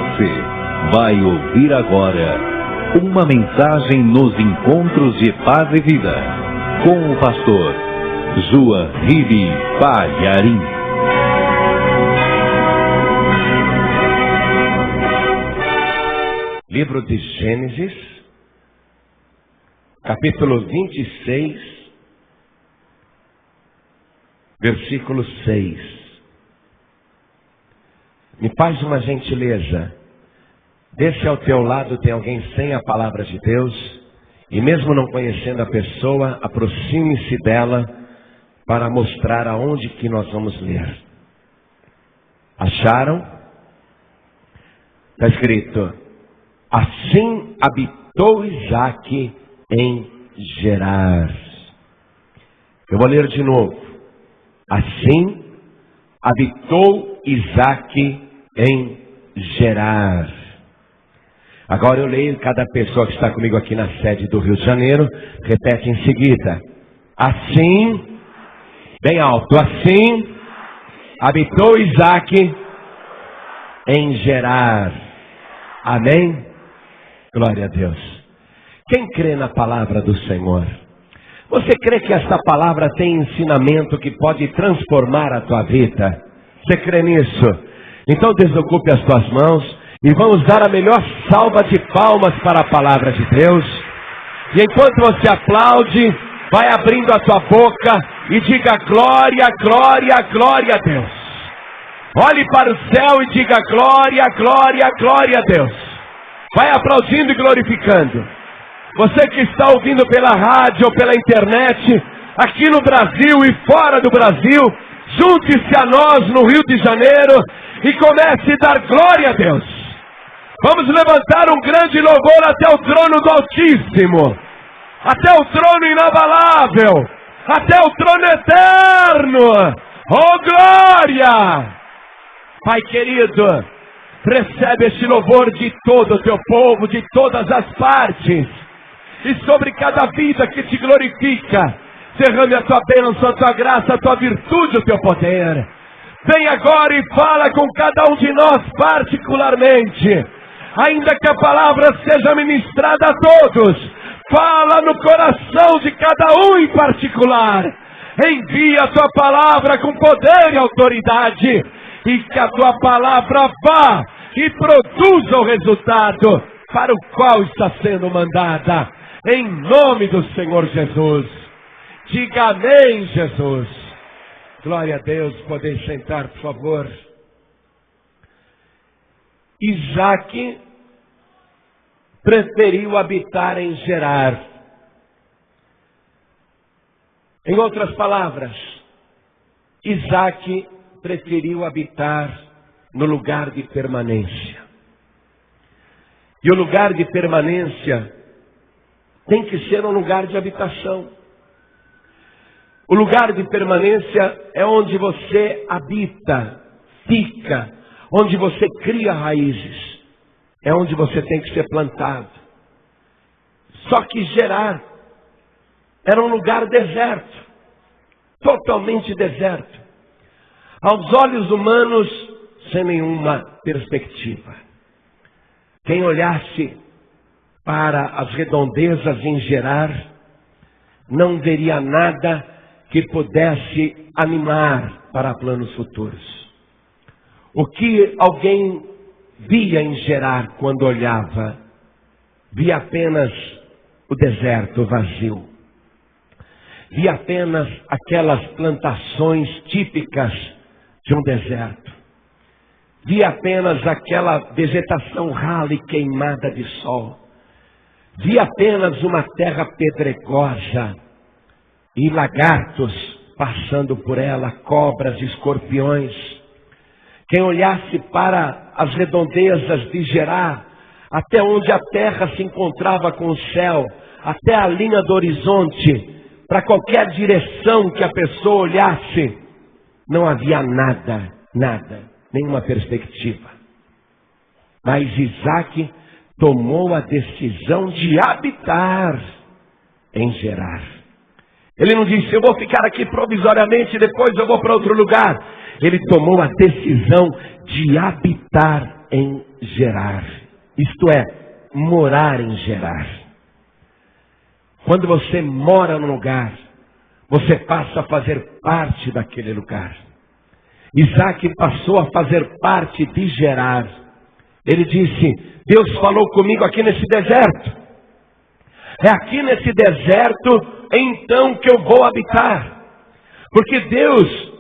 Você vai ouvir agora uma mensagem nos encontros de paz e vida com o pastor João Ribe Palharim. Livro de Gênesis, capítulo 26, versículo 6. Me faz uma gentileza, vê se ao teu lado tem alguém sem a palavra de Deus, e mesmo não conhecendo a pessoa, aproxime-se dela para mostrar aonde que nós vamos ler. Acharam? Está escrito: assim habitou Isaque em Gerar. Eu vou ler de novo. Assim habitou Isaque em Gerar. Agora eu leio, cada pessoa que está comigo aqui na sede do Rio de Janeiro repete em seguida. Assim, bem alto, assim habitou Isaque em Gerar. Amém? Glória a Deus. Quem crê na palavra do Senhor? Você crê que esta palavra tem ensinamento que pode transformar a tua vida? Você crê nisso? Então desocupe as tuas mãos e vamos dar a melhor salva de palmas para a palavra de Deus. E enquanto você aplaude, vai abrindo a tua boca e diga glória, glória, glória a Deus. Olhe para o céu e diga glória, glória, glória a Deus. Vai aplaudindo e glorificando. Você que está ouvindo pela rádio ou pela internet, aqui no Brasil e fora do Brasil, junte-se a nós no Rio de Janeiro e comece a dar glória a Deus. Vamos levantar um grande louvor até o trono do Altíssimo, até o trono inabalável, até o trono eterno. Oh glória! Pai querido, recebe este louvor de todo o teu povo, de todas as partes, e sobre cada vida que te glorifica, derrame a tua bênção, a tua graça, a tua virtude, o teu poder. Vem agora e fala com cada um de nós particularmente, ainda que a palavra seja ministrada a todos, fala no coração de cada um em particular. Envia a tua palavra com poder e autoridade, e que a tua palavra vá e produza o resultado para o qual está sendo mandada, em nome do Senhor Jesus. Diga amém, Jesus. Glória a Deus. Podem sentar, por favor. Isaque preferiu habitar em Gerar. Em outras palavras, Isaque preferiu habitar no lugar de permanência. E o lugar de permanência tem que ser um lugar de habitação. O lugar de permanência é onde você habita, fica, onde você cria raízes. É onde você tem que ser plantado. Só que Gerar era um lugar deserto, totalmente deserto. Aos olhos humanos, sem nenhuma perspectiva. Quem olhasse para as redondezas em Gerar, não veria nada que pudesse animar para planos futuros. O que alguém via em Gerar quando olhava, via apenas o deserto vazio. Via apenas aquelas plantações típicas de um deserto. Via apenas aquela vegetação rala e queimada de sol. Via apenas uma terra pedregosa e lagartos passando por ela, cobras, escorpiões. Quem olhasse para as redondezas de Gerar, até onde a terra se encontrava com o céu, até a linha do horizonte, para qualquer direção que a pessoa olhasse, não havia nada, nenhuma perspectiva. Mas Isaque tomou a decisão de habitar em Gerar. Ele não disse, eu vou ficar aqui provisoriamente, depois eu vou para outro lugar. Ele tomou a decisão de habitar em Gerar. Isto é, morar em Gerar. Quando você mora num lugar, você passa a fazer parte daquele lugar. Isaac passou a fazer parte de Gerar. Ele disse: Deus falou comigo aqui nesse deserto. É aqui nesse deserto então que eu vou habitar. Porque Deus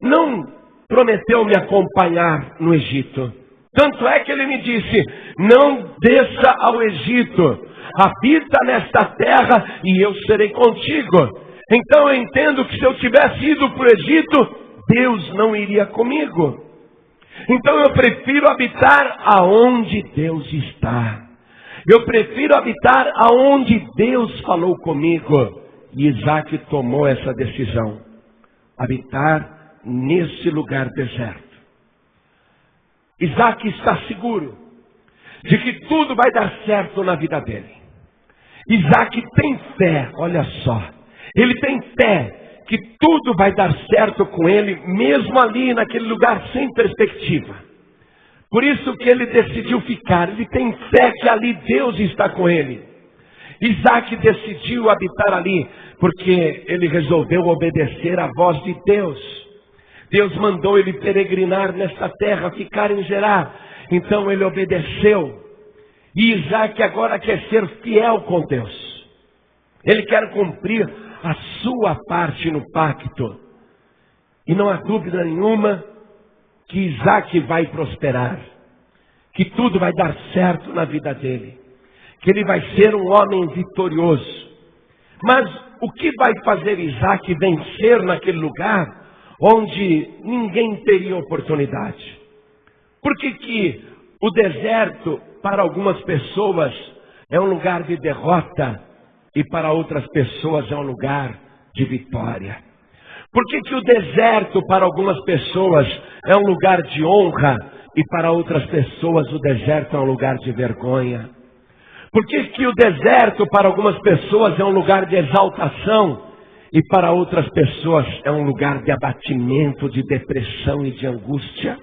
não prometeu me acompanhar no Egito. Tanto é que ele me disse: não desça ao Egito, habita nesta terra e eu serei contigo. Então eu entendo que se eu tivesse ido para o Egito, Deus não iria comigo. Então eu prefiro habitar aonde Deus está. Eu prefiro habitar aonde Deus falou comigo. E Isaac tomou essa decisão. Habitar nesse lugar deserto. Isaac está seguro de que tudo vai dar certo na vida dele. Isaac tem fé, olha só. Ele tem fé que tudo vai dar certo com ele, mesmo ali naquele lugar sem perspectiva. Por isso que ele decidiu ficar. Ele tem fé que ali Deus está com ele. Isaac decidiu habitar ali, porque ele resolveu obedecer à voz de Deus. Deus mandou ele peregrinar nesta terra, ficar em Gerar. Então ele obedeceu. E Isaac agora quer ser fiel com Deus. Ele quer cumprir a sua parte no pacto. E não há dúvida nenhuma que Isaac vai prosperar. Que tudo vai dar certo na vida dele. Que ele vai ser um homem vitorioso. Mas o que vai fazer Isaac vencer naquele lugar onde ninguém teria oportunidade? Por que o deserto para algumas pessoas é um lugar de derrota e para outras pessoas é um lugar de vitória? Por que o deserto para algumas pessoas é um lugar de honra e para outras pessoas o deserto é um lugar de vergonha? Por que o deserto para algumas pessoas é um lugar de exaltação e para outras pessoas é um lugar de abatimento, de depressão e de angústia?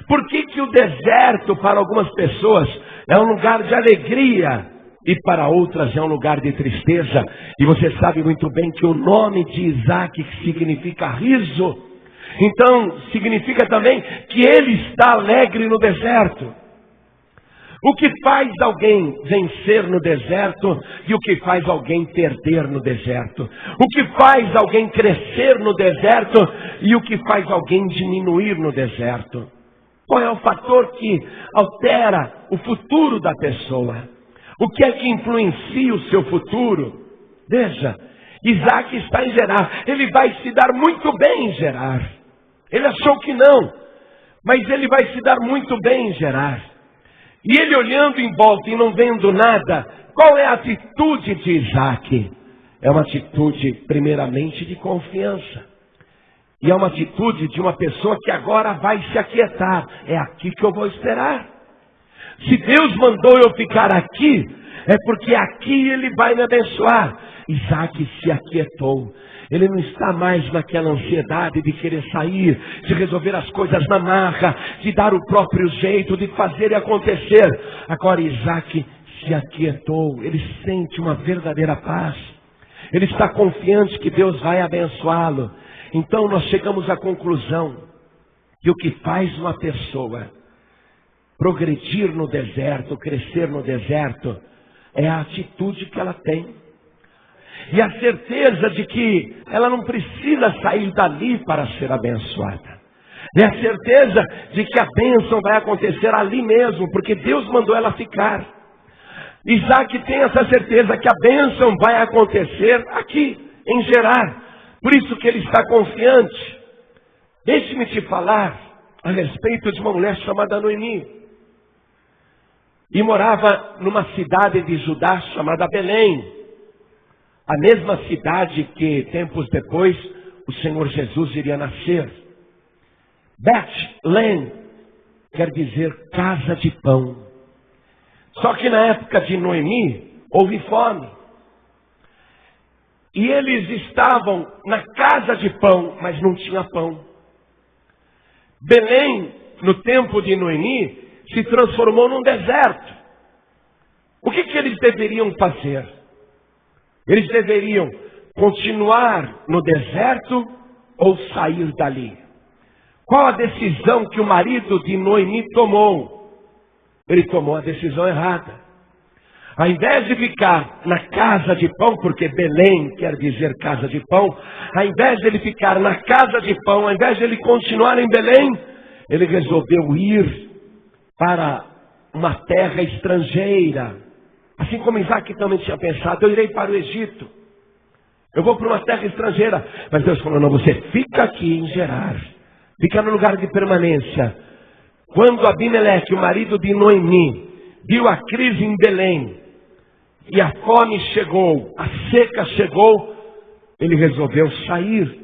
Por que o deserto para algumas pessoas é um lugar de alegria e para outras é um lugar de tristeza? E você sabe muito bem que o nome de Isaac significa riso. Então significa também que ele está alegre no deserto. O que faz alguém vencer no deserto e o que faz alguém perder no deserto? O que faz alguém crescer no deserto e o que faz alguém diminuir no deserto? Qual é o fator que altera o futuro da pessoa? O que é que influencia o seu futuro? Veja, Isaac está em Gerar. Ele vai se dar muito bem em Gerar. Ele achou que não, mas ele vai se dar muito bem em Gerar. E ele olhando em volta e não vendo nada, qual é a atitude de Isaac? É uma atitude primeiramente de confiança. E é uma atitude de uma pessoa que agora vai se aquietar. É aqui que eu vou esperar. Se Deus mandou eu ficar aqui, é porque aqui Ele vai me abençoar. Isaac se aquietou. Ele não está mais naquela ansiedade de querer sair, de resolver as coisas na marra, de dar o próprio jeito, de fazer e acontecer. Agora Isaac se aquietou. Ele sente uma verdadeira paz. Ele está confiante que Deus vai abençoá-lo. Então nós chegamos à conclusão que o que faz uma pessoa progredir no deserto, crescer no deserto, é a atitude que ela tem. E a certeza de que ela não precisa sair dali para ser abençoada. É a certeza de que a bênção vai acontecer ali mesmo, porque Deus mandou ela ficar. Isaac tem essa certeza que a bênção vai acontecer aqui, em Gerar. Por isso que ele está confiante. Deixe-me te falar a respeito de uma mulher chamada Noemi. E morava numa cidade de Judá chamada Belém. A mesma cidade que tempos depois o Senhor Jesus iria nascer. Beth-Lehem quer dizer casa de pão. Só que na época de Noemi houve fome. E eles estavam na casa de pão, mas não tinha pão. Belém, no tempo de Noemi, se transformou num deserto. O que eles deveriam fazer? Eles deveriam continuar no deserto ou sair dali? Qual a decisão que o marido de Noemi tomou? Ele tomou a decisão errada. Ao invés de ficar na casa de pão, porque Belém quer dizer casa de pão, ao invés de ele ficar na casa de pão, ao invés de ele continuar em Belém, ele resolveu ir para uma terra estrangeira. Assim como Isaac também tinha pensado, eu irei para o Egito. Eu vou para uma terra estrangeira. Mas Deus falou, não, você fica aqui em Gerar. Fica no lugar de permanência. Quando Abimeleque, o marido de Noemi, viu a crise em Belém, e a fome chegou, a seca chegou, ele resolveu sair.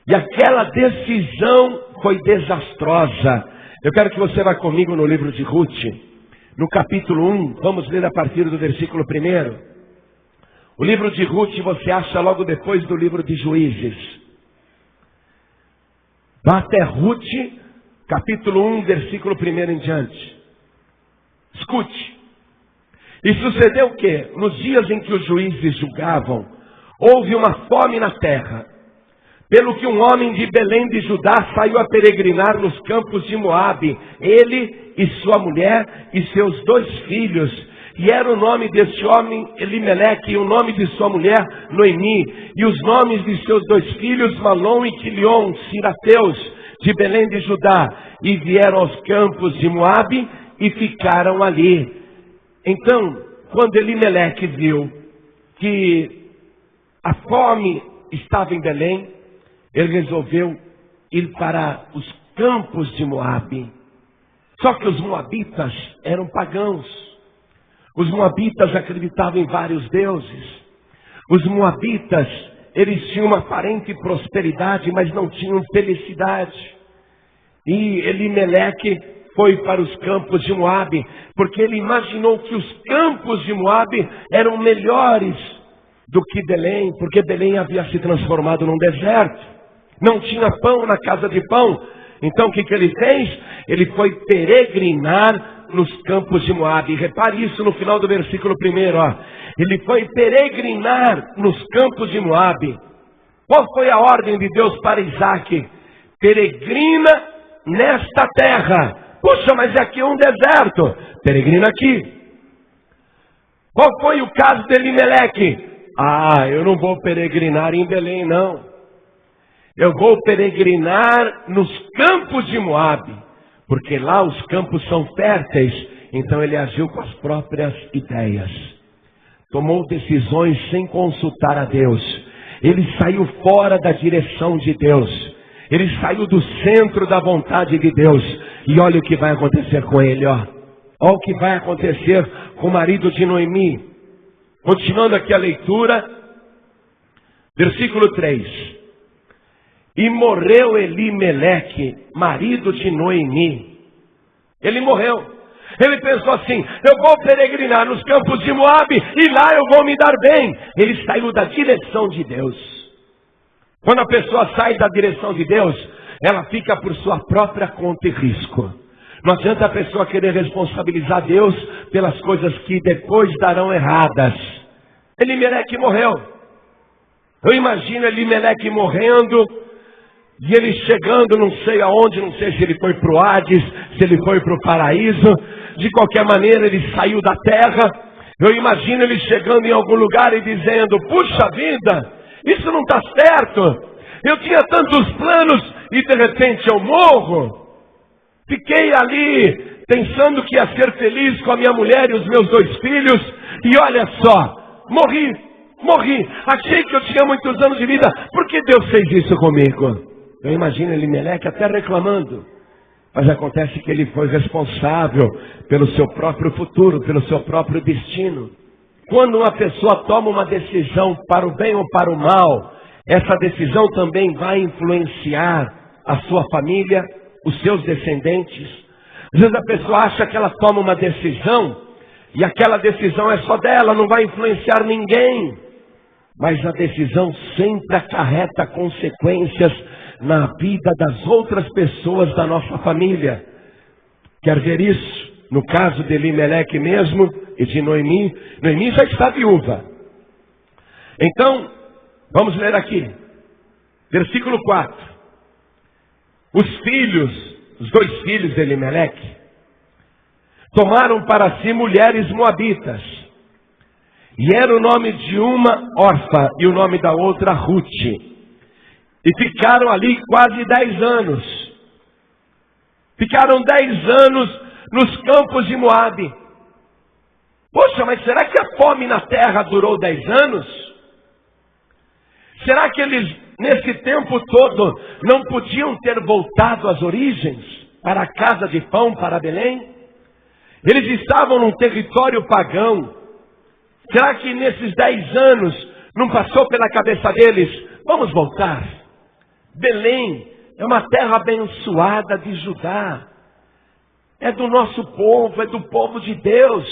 E aquela decisão foi desastrosa. Eu quero que você vá comigo no livro de Ruth, no capítulo 1, vamos ler a partir do versículo 1. O livro de Ruth você acha logo depois do livro de Juízes. Vá até Ruth, capítulo 1, versículo 1 em diante. Escute. E sucedeu que, nos dias em que os juízes julgavam, houve uma fome na terra, pelo que um homem de Belém de Judá saiu a peregrinar nos campos de Moabe, ele e sua mulher e seus 2 filhos, e era o nome deste homem Elimeleque, e o nome de sua mulher Noemi, e os nomes de seus 2 filhos Malom e Quilion, sirateus de Belém de Judá, e vieram aos campos de Moabe e ficaram ali. Então, quando Elimeleque viu que a fome estava em Belém, ele resolveu ir para os campos de Moabe. Só que os moabitas eram pagãos. Os moabitas acreditavam em vários deuses. Os moabitas, eles tinham uma aparente prosperidade, mas não tinham felicidade. E Elimeleque foi para os campos de Moabe, porque ele imaginou que os campos de Moabe eram melhores do que Belém, porque Belém havia se transformado num deserto. Não tinha pão na casa de pão. Então o que ele fez? Ele foi peregrinar nos campos de Moabe. Repare isso no final do versículo 1. Ele foi peregrinar nos campos de Moabe. Qual foi a ordem de Deus para Isaac? Peregrina nesta terra. Puxa, mas aqui é um deserto. Peregrina aqui. Qual foi o caso de Elimeleque? Eu não vou peregrinar em Belém, não. Eu vou peregrinar nos campos de Moabe, porque lá os campos são férteis. Então ele agiu com as próprias ideias. Tomou decisões sem consultar a Deus. Ele saiu fora da direção de Deus. Ele saiu do centro da vontade de Deus. E olha o que vai acontecer com ele, Olha o que vai acontecer com o marido de Noemi. Continuando aqui a leitura, versículo 3. E morreu Elimeleque, marido de Noemi. Ele morreu. Ele pensou assim, eu vou peregrinar nos campos de Moabe e lá eu vou me dar bem. Ele saiu da direção de Deus. Quando a pessoa sai da direção de Deus, ela fica por sua própria conta e risco. Não adianta a pessoa querer responsabilizar Deus pelas coisas que depois darão erradas. Elimeleque morreu. Eu imagino Elimeleque morrendo, e ele chegando não sei aonde, não sei se ele foi para o Hades, se ele foi para o paraíso. De qualquer maneira ele saiu da terra. Eu imagino ele chegando em algum lugar e dizendo, puxa vida, isso não está certo. Eu tinha tantos planos e de repente eu morro. Fiquei ali pensando que ia ser feliz com a minha mulher e os meus 2 filhos. E olha só, morri. Achei que eu tinha muitos anos de vida. Por que Deus fez isso comigo? Eu imagino Elimeleque até reclamando. Mas acontece que ele foi responsável pelo seu próprio futuro, pelo seu próprio destino. Quando uma pessoa toma uma decisão para o bem ou para o mal, essa decisão também vai influenciar a sua família, os seus descendentes. Às vezes a pessoa acha que ela toma uma decisão e aquela decisão é só dela, não vai influenciar ninguém. Mas a decisão sempre acarreta consequências na vida das outras pessoas da nossa família. Quer ver isso? No caso de Elimeleque mesmo e de Noemi. Noemi já está viúva. Então, vamos ler aqui. Versículo 4. Os 2 filhos de Elimeleque, tomaram para si mulheres moabitas. E era o nome de uma Orfa e o nome da outra Rute. E ficaram ali quase 10 anos. Ficaram 10 anos nos campos de Moabe. Poxa, mas será que a fome na terra durou 10 anos? Será que eles, nesse tempo todo, não podiam ter voltado às origens? Para a casa de pão, para Belém? Eles estavam num território pagão. Será que nesses 10 anos não passou pela cabeça deles? Vamos voltar. Belém é uma terra abençoada de Judá. É do nosso povo, é do povo de Deus.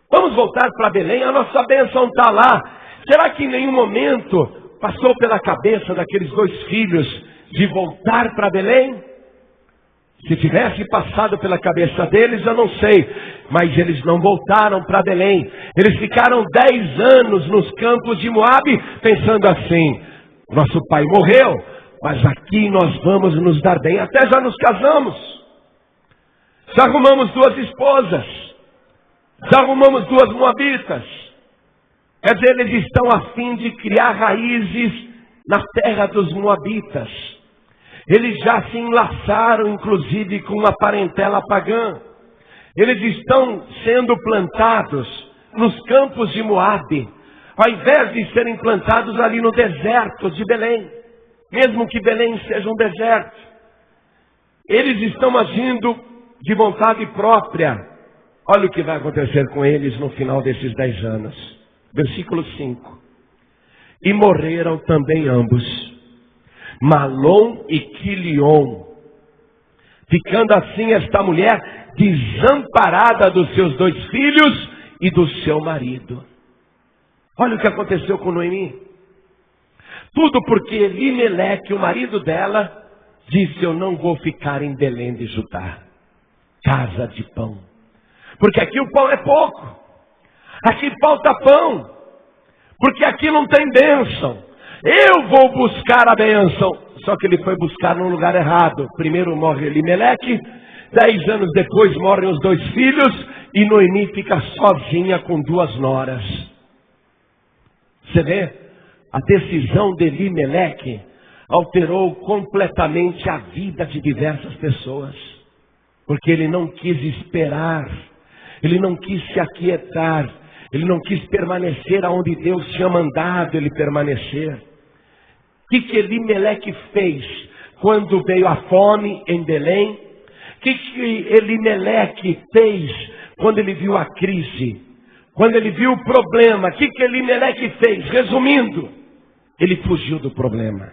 Vamos voltar para Belém, a nossa bênção está lá. Será que em nenhum momento passou pela cabeça daqueles 2 filhos de voltar para Belém? Se tivesse passado pela cabeça deles, eu não sei. Mas eles não voltaram para Belém. Eles ficaram 10 anos nos campos de Moabe, pensando assim: nosso pai morreu, mas aqui nós vamos nos dar bem. Até já nos casamos. Já arrumamos 2 esposas. Já arrumamos 2 moabitas. Quer dizer, eles estão a fim de criar raízes na terra dos moabitas. Eles já se enlaçaram, inclusive, com uma parentela pagã. Eles estão sendo plantados nos campos de Moabe, ao invés de serem plantados ali no deserto de Belém. Mesmo que Belém seja um deserto. Eles estão agindo de vontade própria. Olha o que vai acontecer com eles no final desses 10 anos. Versículo 5. E morreram também ambos, Malom e Quilion, ficando assim esta mulher desamparada dos seus 2 filhos e do seu marido. Olha o que aconteceu com Noemi. Tudo porque Elimeleque, o marido dela, disse: eu não vou ficar em Belém de Judá, casa de pão, porque aqui o pão é pouco. Aqui falta pão, porque aqui não tem bênção. Eu vou buscar a bênção. Só que ele foi buscar no lugar errado. Primeiro morre Elimeleque, 10 anos depois morrem os 2 filhos, e Noemi fica sozinha com 2 noras. Você vê? A decisão de Elimeleque alterou completamente a vida de diversas pessoas. Porque ele não quis esperar, ele não quis se aquietar, ele não quis permanecer aonde Deus tinha mandado ele permanecer. O que Elimeleque fez quando veio a fome em Belém? O que Elimeleque fez quando ele viu a crise? Quando ele viu o problema? O que Elimeleque fez? Resumindo, ele fugiu do problema.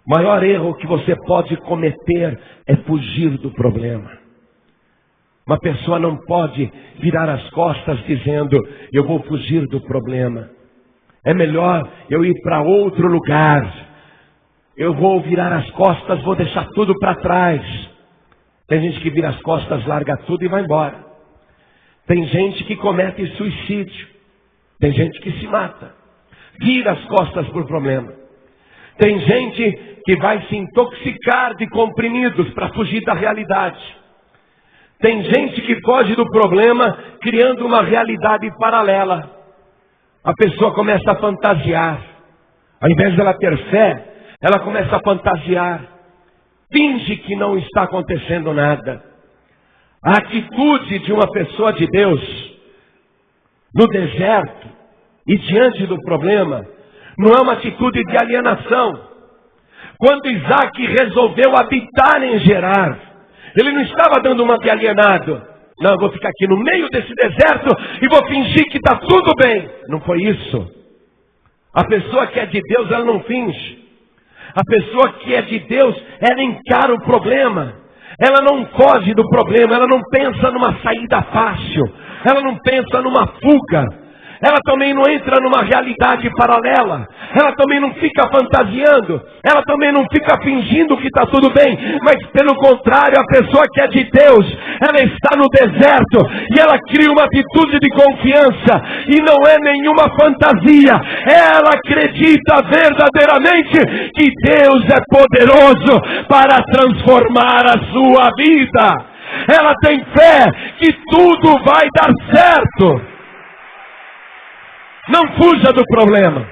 O maior erro que você pode cometer é fugir do problema. Uma pessoa não pode virar as costas dizendo: eu vou fugir do problema. É melhor eu ir para outro lugar. Eu vou virar as costas, vou deixar tudo para trás. Tem gente que vira as costas, larga tudo e vai embora. Tem gente que comete suicídio. Tem gente que se mata. Vira as costas por problema. Tem gente que vai se intoxicar de comprimidos para fugir da realidade. Tem gente que foge do problema criando uma realidade paralela. A pessoa começa a fantasiar. Ao invés dela ter fé, ela começa a fantasiar. Finge que não está acontecendo nada. A atitude de uma pessoa de Deus no deserto e diante do problema não é uma atitude de alienação. Quando Isaac resolveu habitar em Gerar, ele não estava dando uma de alienado. Não, eu vou ficar aqui no meio desse deserto e vou fingir que está tudo bem. Não foi isso. A pessoa que é de Deus, ela não finge. A pessoa que é de Deus, ela encara o problema. Ela não foge do problema, ela não pensa numa saída fácil. Ela não pensa numa fuga. ela também não entra numa realidade paralela, ela também não fica fantasiando, ela também não fica fingindo que está tudo bem, mas pelo contrário, a pessoa que é de Deus, ela está no deserto e ela cria uma atitude de confiança, e não é nenhuma fantasia, ela acredita verdadeiramente que Deus é poderoso para transformar a sua vida. Ela tem fé que tudo vai dar certo. Não fuja do problema.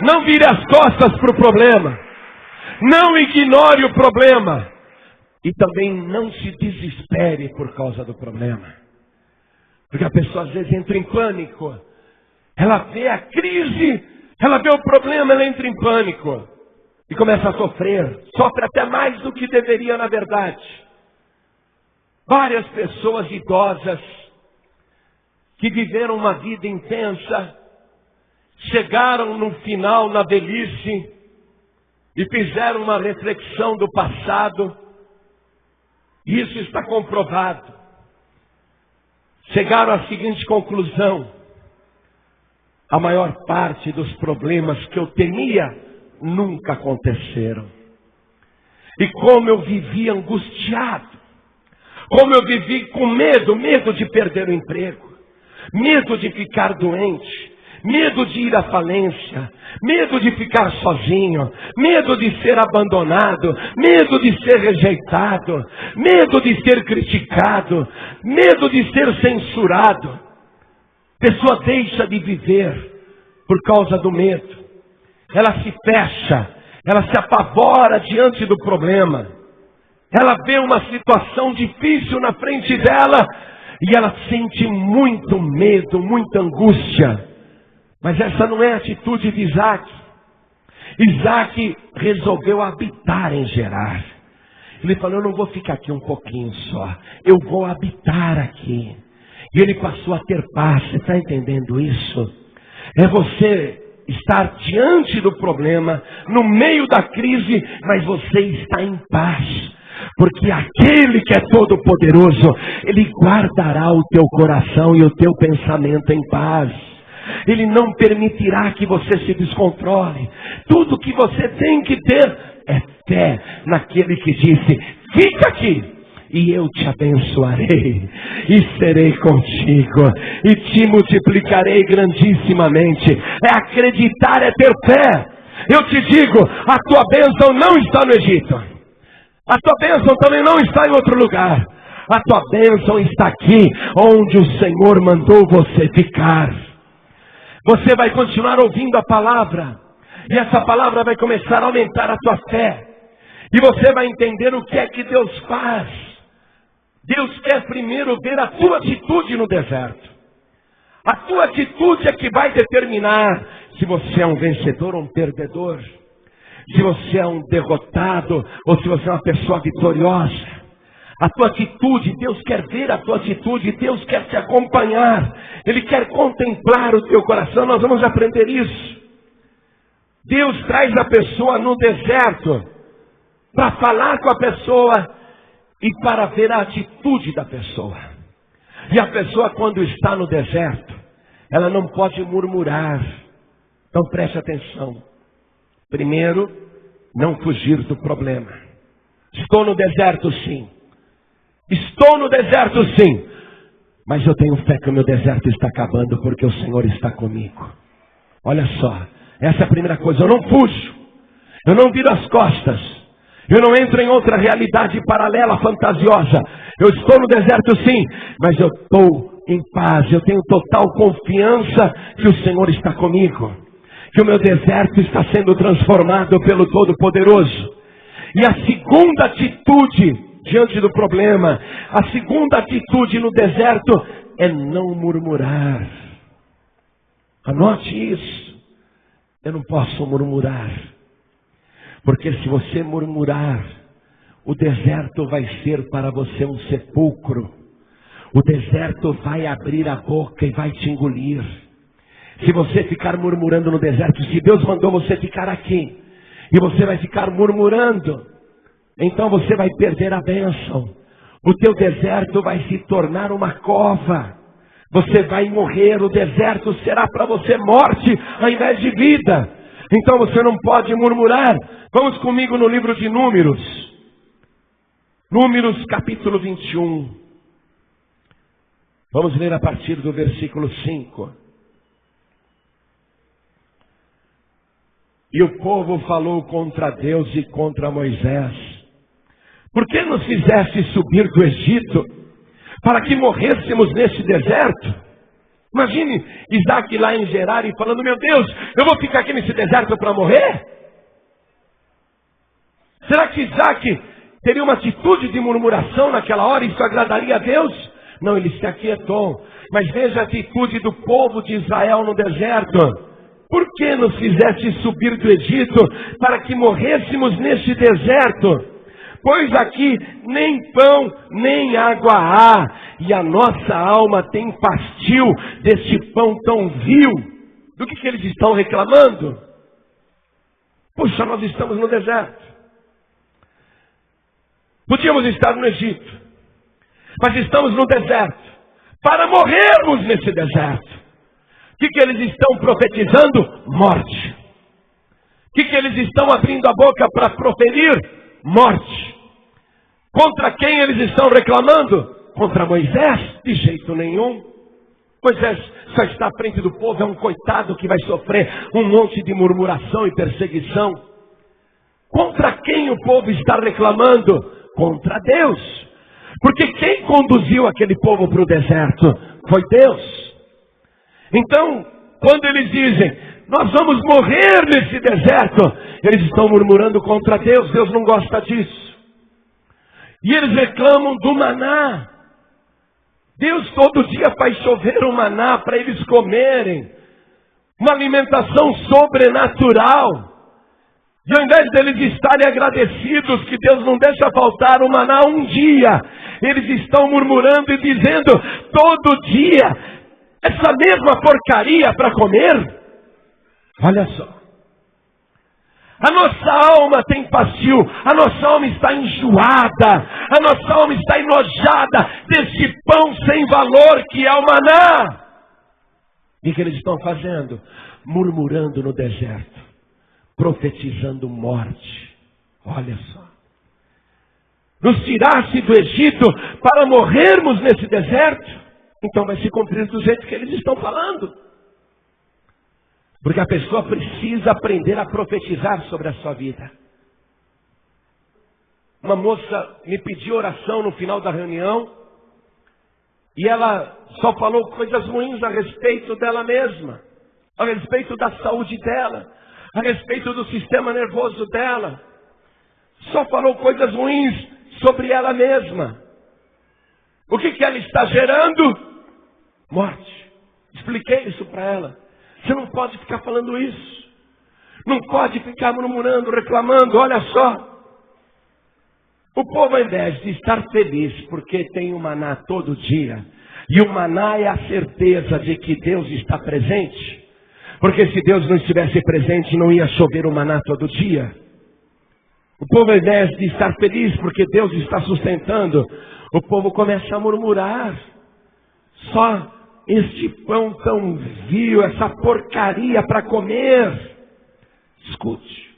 Não vire as costas para o problema. Não ignore o problema. E também não se desespere por causa do problema. Porque a pessoa às vezes entra em pânico. Ela vê a crise, ela vê o problema, ela entra em pânico. E começa a sofrer. Sofre até mais do que deveria na verdade. Várias pessoas idosas que viveram uma vida intensa, chegaram no final, na velhice, e fizeram uma reflexão do passado. Isso está comprovado. Chegaram à seguinte conclusão: a maior parte dos problemas que eu temia nunca aconteceram. E como eu vivi angustiado, como eu vivi com medo de perder o emprego, medo de ficar doente, medo de ir à falência, medo de ficar sozinho, medo de ser abandonado, medo de ser rejeitado, medo de ser criticado, medo de ser censurado. A pessoa deixa de viver por causa do medo. Ela se fecha, ela se apavora diante do problema. Ela vê uma situação difícil na frente dela e ela sente muito medo, muita angústia. Mas essa não é a atitude de Isaac. Isaac resolveu habitar em Gerar. Ele falou: eu não vou ficar aqui um pouquinho só, eu vou habitar aqui. E ele passou a ter paz. Você está entendendo isso? É você estar diante do problema, no meio da crise, mas você está em paz. Porque aquele que é todo poderoso, Ele guardará o teu coração e o teu pensamento em paz. Ele não permitirá que você se descontrole. Tudo que você tem que ter é fé naquele que disse: fica aqui e eu te abençoarei, e serei contigo, e te multiplicarei grandissimamente. É acreditar, é ter fé. Eu te digo, a tua bênção não está no Egito. A tua bênção também não está em outro lugar. A tua bênção está aqui, onde o Senhor mandou você ficar. Você vai continuar ouvindo a palavra, e essa palavra vai começar a aumentar a tua fé. E você vai entender o que é que Deus faz. Deus quer primeiro ver a tua atitude no deserto. A tua atitude é que vai determinar se você é um vencedor ou um perdedor. Se você é um derrotado ou se você é uma pessoa vitoriosa. A tua atitude, Deus quer ver a tua atitude, Deus quer te acompanhar. Ele quer contemplar o teu coração. Nós vamos aprender isso. Deus traz a pessoa no deserto para falar com a pessoa e para ver a atitude da pessoa. E a pessoa, quando está no deserto, ela não pode murmurar. Então preste atenção. Primeiro, não fugir do problema. Estou no deserto, sim. Estou no deserto, sim. Mas eu tenho fé que o meu deserto está acabando, porque o Senhor está comigo. Olha só, essa é a primeira coisa. Eu não fujo. Eu não viro as costas. Eu não entro em outra realidade paralela, fantasiosa. Eu estou no deserto, sim, mas eu estou em paz. Eu tenho total confiança que o Senhor está comigo. Que o meu deserto está sendo transformado pelo Todo-Poderoso. E a segunda atitude diante do problema, a segunda atitude no deserto é não murmurar. Anote isso. Eu não posso murmurar. Porque se você murmurar, o deserto vai ser para você um sepulcro. O deserto vai abrir a boca e vai te engolir. Se você ficar murmurando no deserto, se Deus mandou você ficar aqui, e você vai ficar murmurando, então você vai perder a bênção. O teu deserto vai se tornar uma cova. Você vai morrer, o deserto será para você morte ao invés de vida. Então você não pode murmurar. Vamos comigo no livro de Números. Números capítulo 21. Vamos ler a partir do versículo 5. E o povo falou contra Deus e contra Moisés: por que nos fizeste subir do Egito para que morrêssemos neste deserto? Imagine Isaac lá em Gerar e falando: meu Deus, eu vou ficar aqui nesse deserto para morrer? Será que Isaac teria uma atitude de murmuração naquela hora? Isso agradaria a Deus? Não, ele se aquietou. Mas veja a atitude do povo de Israel no deserto. Por que nos fizeste subir do Egito para que morrêssemos neste deserto? Pois aqui nem pão, nem água há, e a nossa alma tem pastio deste pão tão vil. Do que eles estão reclamando? Puxa, nós estamos no deserto. Podíamos estar no Egito, mas estamos no deserto, para morrermos nesse deserto. O que eles estão profetizando? Morte. O que eles estão abrindo a boca para proferir? Morte. Contra quem eles estão reclamando? Contra Moisés? De jeito nenhum. Moisés só está à frente do povo, é um coitado que vai sofrer um monte de murmuração e perseguição. Contra quem o povo está reclamando? Contra Deus. Porque quem conduziu aquele povo para o deserto? Foi Deus. Então, quando eles dizem: nós vamos morrer nesse deserto, eles estão murmurando contra Deus. Deus não gosta disso. E eles reclamam do maná. Deus todo dia faz chover o maná para eles comerem. Uma alimentação sobrenatural. E ao invés deles estarem agradecidos que Deus não deixa faltar o maná um dia, eles estão murmurando e dizendo: todo dia essa mesma porcaria para comer? Olha só. A nossa alma tem pastio, a nossa alma está enjoada, a nossa alma está enojada desse pão sem valor que é o maná. E o que eles estão fazendo? Murmurando no deserto, profetizando morte. Olha só. Nos tirasse do Egito para morrermos nesse deserto? Então vai se cumprir do jeito que eles estão falando. Porque a pessoa precisa aprender a profetizar sobre a sua vida. Uma moça me pediu oração no final da reunião. E ela só falou coisas ruins a respeito dela mesma. A respeito da saúde dela. A respeito do sistema nervoso dela. Só falou coisas ruins sobre ela mesma. O que ela está gerando? Morte. Expliquei isso para ela. Você não pode ficar falando isso. Não pode ficar murmurando, reclamando. Olha só. O povo, ao invés de estar feliz porque tem o maná todo dia, e o maná é a certeza de que Deus está presente, porque se Deus não estivesse presente, não ia chover o maná todo dia. O povo, ao invés de estar feliz porque Deus está sustentando, o povo começa a murmurar. Só este pão tão vil, essa porcaria para comer. Escute.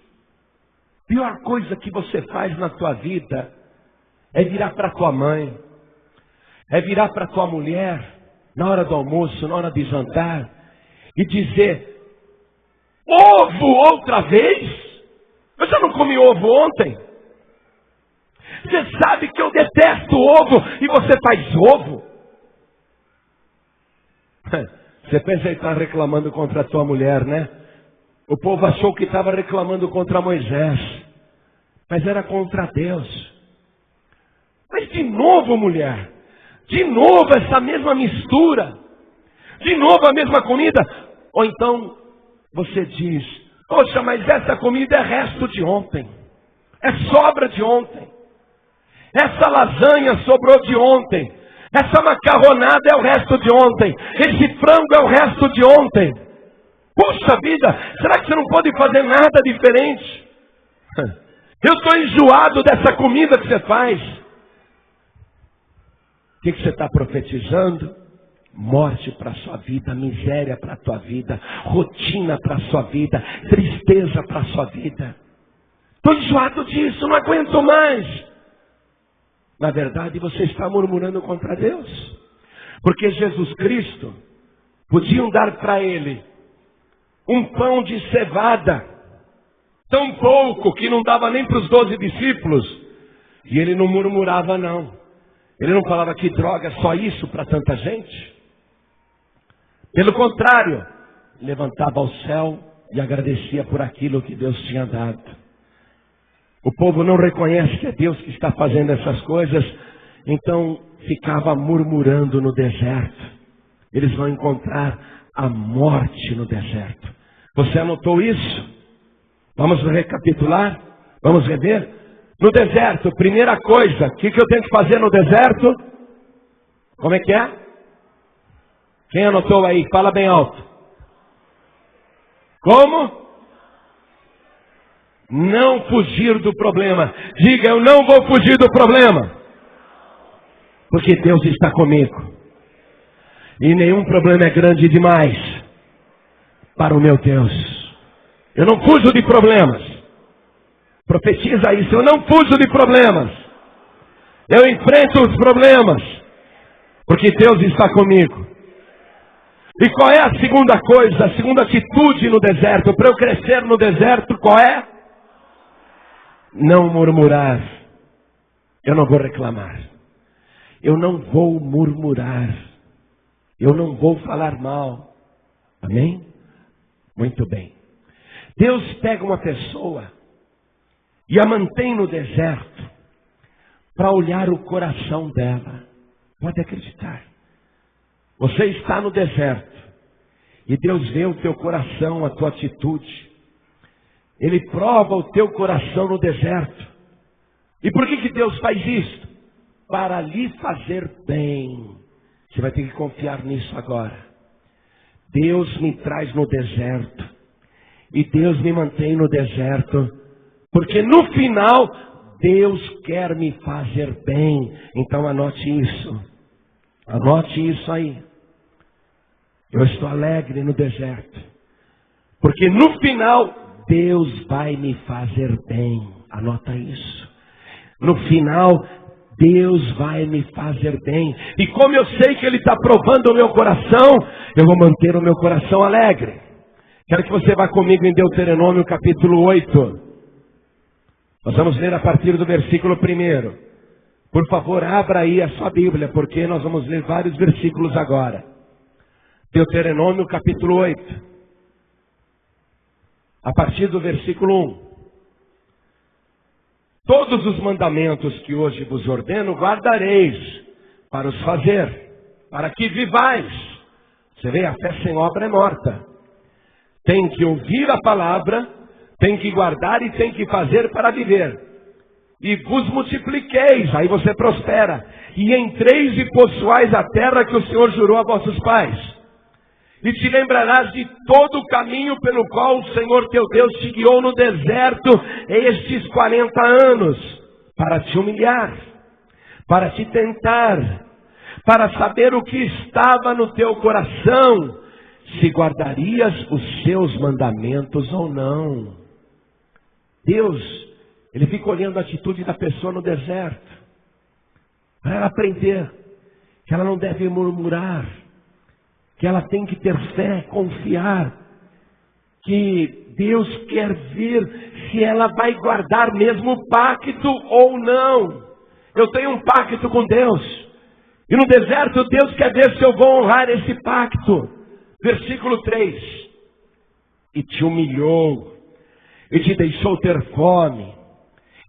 A pior coisa que você faz na tua vida é virar para tua mãe, é virar para tua mulher, na hora do almoço, na hora de jantar, e dizer: ovo outra vez? Eu já não comi ovo ontem. Você sabe que eu detesto ovo e você faz ovo? Você pensa que está reclamando contra a tua mulher, né? O povo achou que estava reclamando contra Moisés, mas era contra Deus. Mas de novo, mulher, de novo essa mesma mistura, de novo a mesma comida. Ou então você diz: poxa, mas essa comida é resto de ontem, é sobra de ontem. Essa lasanha sobrou de ontem. Essa macarronada é o resto de ontem. Esse frango é o resto de ontem. Puxa vida, será que você não pode fazer nada diferente? Eu estou enjoado dessa comida que você faz. O que você está profetizando? morte para a sua vida, miséria para a tua vida, rotina para a sua vida, tristeza para a sua vida. Estou enjoado disso, não aguento mais. Na verdade, você está murmurando contra Deus. Porque Jesus Cristo, podiam dar para ele um pão de cevada, tão pouco que não dava nem para os 12 discípulos. E ele não murmurava não. Ele não falava que droga, só isso para tanta gente. Pelo contrário, levantava ao céu e agradecia por aquilo que Deus tinha dado. O povo não reconhece que é Deus que está fazendo essas coisas, então ficava murmurando no deserto. Eles vão encontrar a morte no deserto. Você anotou isso? Vamos recapitular? Vamos rever? No deserto, primeira coisa, o que eu tenho que fazer no deserto? Como é que é? Quem anotou aí? Fala bem alto. Como? Não fugir do problema. Diga, eu não vou fugir do problema. Porque Deus está comigo. E nenhum problema é grande demais para o meu Deus. Eu não fujo de problemas. Profetiza isso, eu não fujo de problemas. Eu enfrento os problemas. Porque Deus está comigo. E qual é a segunda coisa, a segunda atitude no deserto? Para eu crescer no deserto, qual é? Não murmurar. Eu não vou reclamar. Eu não vou murmurar. Eu não vou falar mal. Amém? Muito bem. Deus pega uma pessoa e a mantém no deserto para olhar o coração dela. Pode acreditar. Você está no deserto e Deus vê o teu coração, a tua atitude. Ele prova o teu coração no deserto. E por que Deus faz isso? Para lhe fazer bem. Você vai ter que confiar nisso agora. Deus me traz no deserto. E Deus me mantém no deserto. Porque no final, Deus quer me fazer bem. Então anote isso. Anote isso aí. Eu estou alegre no deserto. Porque no final, Deus vai me fazer bem. Anota isso. No final, Deus vai me fazer bem. E como eu sei que Ele está provando o meu coração, eu vou manter o meu coração alegre. Quero que você vá comigo em Deuteronômio capítulo 8. Nós vamos ler a partir do versículo 1. Por favor, abra aí a sua Bíblia, porque nós vamos ler vários versículos agora. Deuteronômio capítulo 8. A partir do versículo 1. Todos os mandamentos que hoje vos ordeno, guardareis para os fazer, para que vivais. Você vê, a fé sem obra é morta. Tem que ouvir a palavra, tem que guardar e tem que fazer para viver. E vos multipliqueis, aí você prospera. E entreis e possuais a terra que o Senhor jurou a vossos pais. E te lembrarás de todo o caminho pelo qual o Senhor teu Deus te guiou no deserto estes 40 anos, para te humilhar, para te tentar, para saber o que estava no teu coração, se guardarias os seus mandamentos ou não. Deus, Ele fica olhando a atitude da pessoa no deserto, para ela aprender que ela não deve murmurar, que ela tem que ter fé, confiar, que Deus quer ver se ela vai guardar mesmo o pacto ou não. Eu tenho um pacto com Deus, e no deserto Deus quer ver se eu vou honrar esse pacto. Versículo 3. E te humilhou, e te deixou ter fome,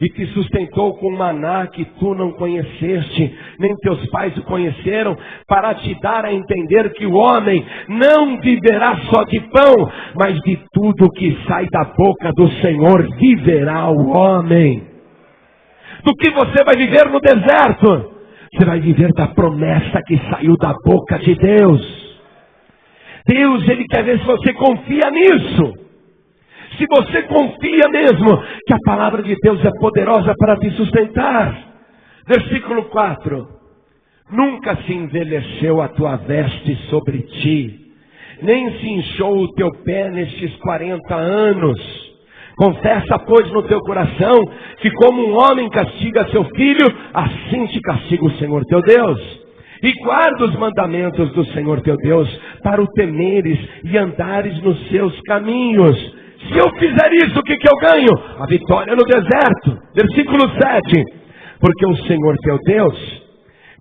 e te sustentou com maná que tu não conheceste, nem teus pais o conheceram, para te dar a entender que o homem não viverá só de pão, mas de tudo que sai da boca do Senhor viverá o homem. Do que você vai viver no deserto? Você vai viver da promessa que saiu da boca de Deus. Deus, Ele quer ver se você confia nisso. Se você confia mesmo que a palavra de Deus é poderosa para te sustentar. Versículo 4. Nunca se envelheceu a tua veste sobre ti, nem se inchou o teu pé nestes 40 anos. Confessa, pois, no teu coração, que como um homem castiga seu filho, assim te castiga o Senhor teu Deus. E guarda os mandamentos do Senhor teu Deus, para o temeres e andares nos seus caminhos. Se eu fizer isso, o que eu ganho? A vitória no deserto. Versículo 7. Porque o Senhor teu Deus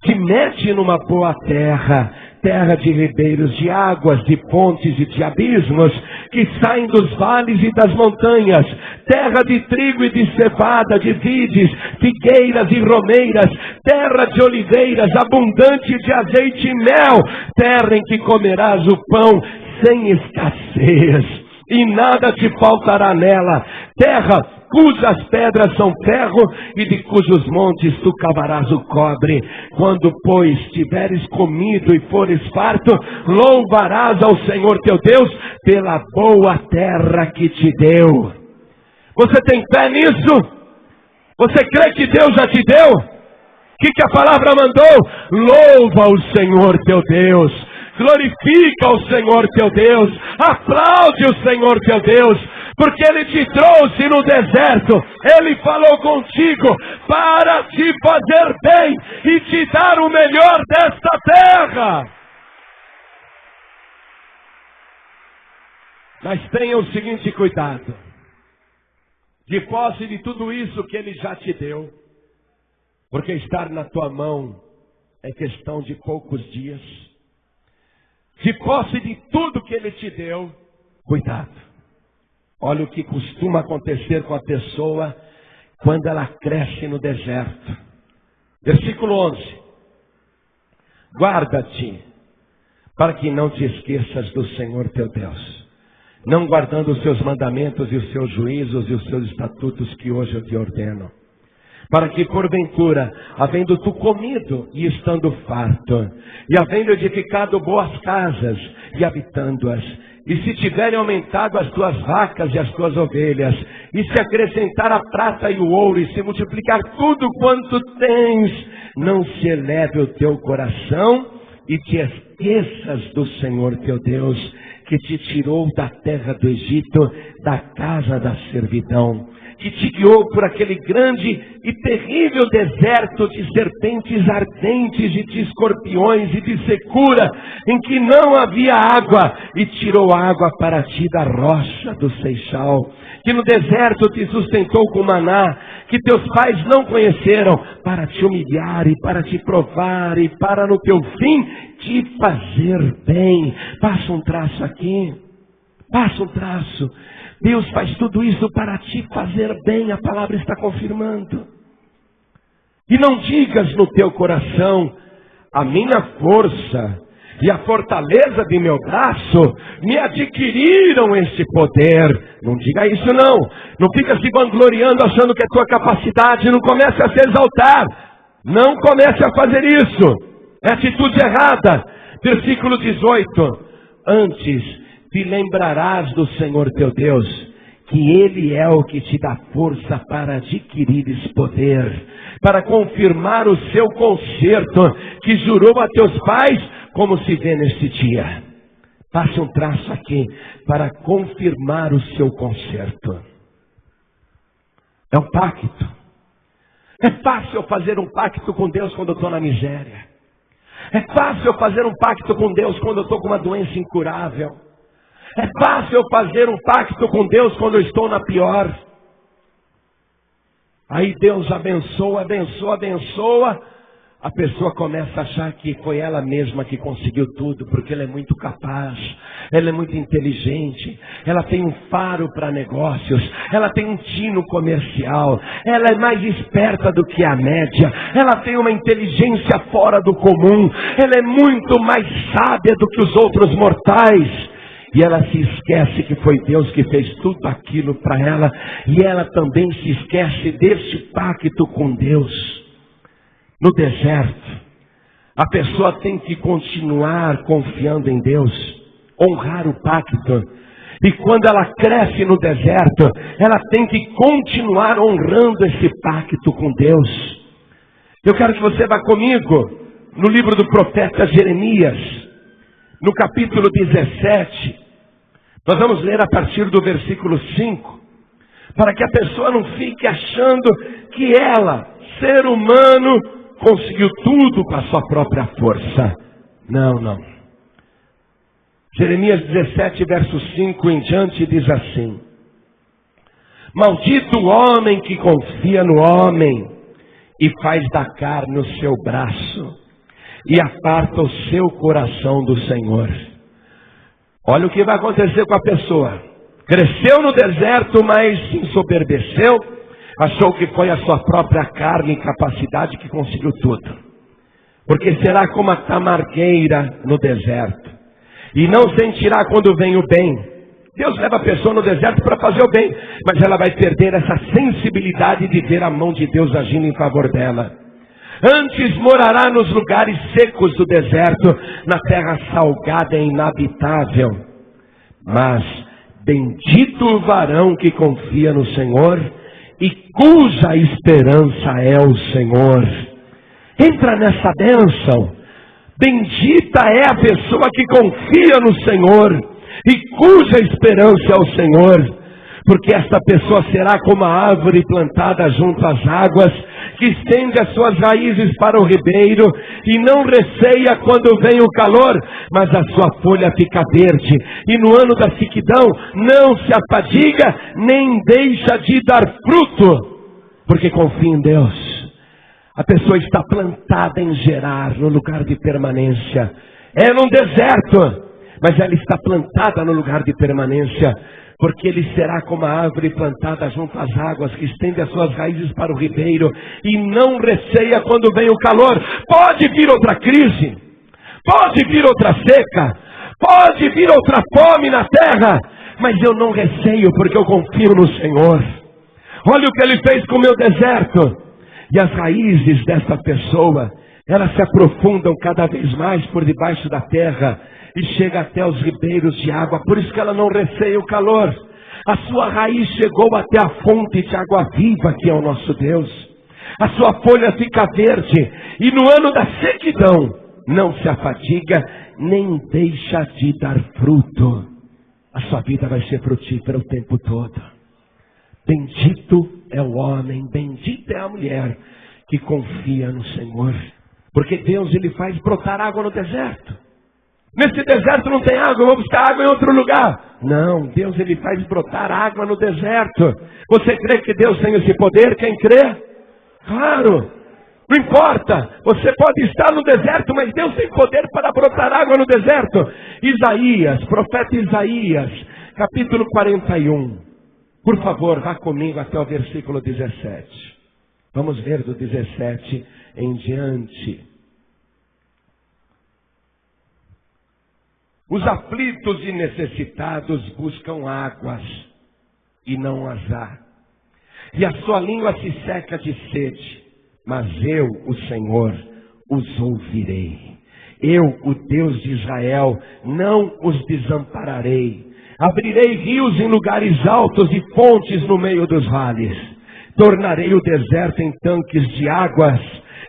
te mete numa boa terra, terra de ribeiros de águas, de pontes e de abismos, que saem dos vales e das montanhas, terra de trigo e de cevada, de vides, figueiras e romeiras, terra de oliveiras, abundante de azeite e mel, terra em que comerás o pão sem escassez, e nada te faltará nela, terra cujas pedras são ferro e de cujos montes tu cavarás o cobre. Quando, pois, tiveres comido e fores farto, louvarás ao Senhor teu Deus pela boa terra que te deu. Você tem fé nisso? Você crê que Deus já te deu? O que a palavra mandou? Louva o Senhor teu Deus. Glorifica o Senhor teu Deus. Aplaude o Senhor teu Deus. Porque Ele te trouxe no deserto, Ele falou contigo para te fazer bem e te dar o melhor desta terra. Mas tenha o seguinte cuidado: de posse de tudo isso que Ele já te deu, porque estar na tua mão é questão de poucos dias. De posse de tudo que Ele te deu, cuidado. Olha o que costuma acontecer com a pessoa quando ela cresce no deserto. Versículo 11. Guarda-te, para que não te esqueças do Senhor teu Deus, não guardando os seus mandamentos e os seus juízos e os seus estatutos que hoje eu te ordeno. Para que porventura, havendo tu comido e estando farto, e havendo edificado boas casas e habitando-as, e se tiverem aumentado as tuas vacas e as tuas ovelhas, e se acrescentar a prata e o ouro, e se multiplicar tudo quanto tens, não se eleve o teu coração, e te esqueças do Senhor teu Deus, que te tirou da terra do Egito, da casa da servidão, que te guiou por aquele grande e terrível deserto de serpentes ardentes e de escorpiões e de secura, em que não havia água, e tirou água para ti da rocha do Seixal, que no deserto te sustentou com maná, que teus pais não conheceram, para te humilhar e para te provar e para no teu fim te fazer bem. Passa um traço aqui, passa um traço. Deus faz tudo isso para te fazer bem, a palavra está confirmando. E não digas no teu coração: a minha força e a fortaleza de meu braço me adquiriram esse poder. Não diga isso não. Não fica se vangloriando achando que é tua capacidade. Não comece a se exaltar. Não comece a fazer isso. É atitude errada. Versículo 18. Antes te lembrarás do Senhor teu Deus, que Ele é o que te dá força para adquirires poder, para confirmar o seu conserto, que jurou a teus pais, como se vê neste dia. Passe um traço aqui, para confirmar o seu conserto. É um pacto. É fácil eu fazer um pacto com Deus quando eu estou na miséria. É fácil eu fazer um pacto com Deus quando eu estou com uma doença incurável. É fácil eu fazer um pacto com Deus quando eu estou na pior. Aí Deus abençoa, abençoa, abençoa. A pessoa começa a achar que foi ela mesma que conseguiu tudo, porque ela é muito capaz, ela é muito inteligente, ela tem um faro para negócios, ela tem um tino comercial, ela é mais esperta do que a média, ela tem uma inteligência fora do comum, ela é muito mais sábia do que os outros mortais. E ela se esquece que foi Deus que fez tudo aquilo para ela. E ela também se esquece deste pacto com Deus. No deserto, a pessoa tem que continuar confiando em Deus, honrar o pacto. E quando ela cresce no deserto, ela tem que continuar honrando esse pacto com Deus. Eu quero que você vá comigo no livro do profeta Jeremias, no capítulo 17, nós vamos ler a partir do versículo 5, para que a pessoa não fique achando que ela, ser humano, conseguiu tudo com a sua própria força. Não, não. Jeremias 17, verso 5 em diante diz assim: maldito o homem que confia no homem e faz da carne o seu braço e aparta o seu coração do Senhor. Olha o que vai acontecer com a pessoa. Cresceu no deserto, mas se ensoberbeceu, achou que foi a sua própria carne e capacidade que conseguiu tudo. Porque será como a tamargueira no deserto, e não sentirá quando vem o bem. Deus leva a pessoa no deserto para fazer o bem, mas ela vai perder essa sensibilidade de ver a mão de Deus agindo em favor dela. Antes morará nos lugares secos do deserto, na terra salgada e inabitável. Mas bendito o varão que confia no Senhor e cuja esperança é o Senhor. Entra nessa bênção. Bendita é a pessoa que confia no Senhor e cuja esperança é o Senhor, porque esta pessoa será como a árvore plantada junto às águas, que estende as suas raízes para o ribeiro e não receia quando vem o calor, mas a sua folha fica verde, e no ano da sequidão não se afadiga, nem deixa de dar fruto, porque confia em Deus. A pessoa está plantada em Gerar, no lugar de permanência. É num deserto, mas ela está plantada no lugar de permanência, porque ele será como a árvore plantada junto às águas, que estende as suas raízes para o ribeiro e não receia quando vem o calor. Pode vir outra crise, pode vir outra seca, pode vir outra fome na terra, mas eu não receio, porque eu confio no Senhor. Olha o que ele fez com o meu deserto. E as raízes dessa pessoa, elas se aprofundam cada vez mais por debaixo da terra e chega até os ribeiros de água. Por isso que ela não receia o calor. A sua raiz chegou até a fonte de água viva, que é o nosso Deus. A sua folha fica verde e no ano da sequidão não se afadiga, nem deixa de dar fruto. A sua vida vai ser frutífera o tempo todo. Bendito é o homem, bendita é a mulher que confia no Senhor. Porque Deus, ele faz brotar água no deserto. Nesse deserto não tem água, eu vou buscar água em outro lugar. Não, Deus, ele faz brotar água no deserto. Você crê que Deus tem esse poder? Quem crê? Claro, não importa. Você pode estar no deserto, mas Deus tem poder para brotar água no deserto. Isaías, profeta Isaías, capítulo 41. Por favor, vá comigo até o versículo 17. Vamos ver do 17 em diante. Os aflitos e necessitados buscam águas e não as há, e a sua língua se seca de sede, mas eu, o Senhor, os ouvirei. Eu, o Deus de Israel, não os desampararei. Abrirei rios em lugares altos e fontes no meio dos vales. Tornarei o deserto em tanques de águas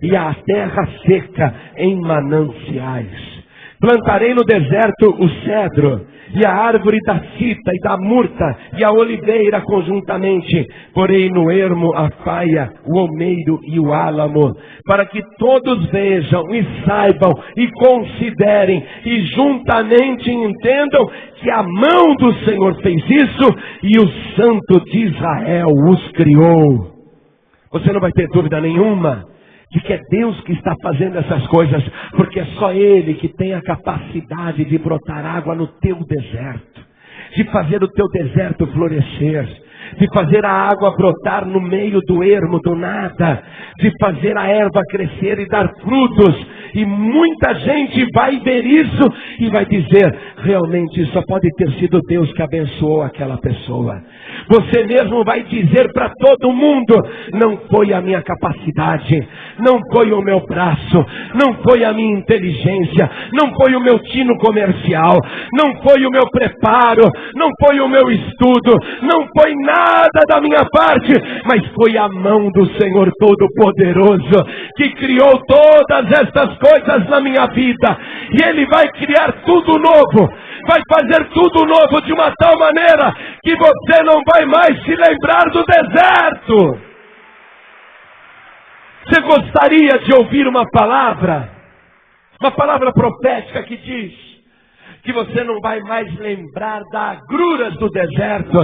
e a terra seca em mananciais. Plantarei no deserto o cedro e a árvore da cita e da murta e a oliveira conjuntamente. Porei no ermo a faia, o almeiro e o álamo, para que todos vejam e saibam e considerem e juntamente entendam que a mão do Senhor fez isso e o Santo de Israel os criou. Você não vai ter dúvida nenhuma de que é Deus que está fazendo essas coisas, porque é só Ele que tem a capacidade de brotar água no teu deserto, de fazer o teu deserto florescer, de fazer a água brotar no meio do ermo, do nada, de fazer a erva crescer e dar frutos. E muita gente vai ver isso e vai dizer, realmente só pode ter sido Deus que abençoou aquela pessoa. Você mesmo vai dizer para todo mundo, não foi a minha capacidade, não foi o meu braço, não foi a minha inteligência, não foi o meu tino comercial, não foi o meu preparo, não foi o meu estudo, não foi nada da minha parte, mas foi a mão do Senhor Todo-Poderoso que criou todas estas coisas na minha vida. E Ele vai criar tudo novo. Vai fazer tudo novo de uma tal maneira que você não vai mais se lembrar do deserto. Você gostaria de ouvir uma palavra profética que diz que você não vai mais lembrar das agruras do deserto?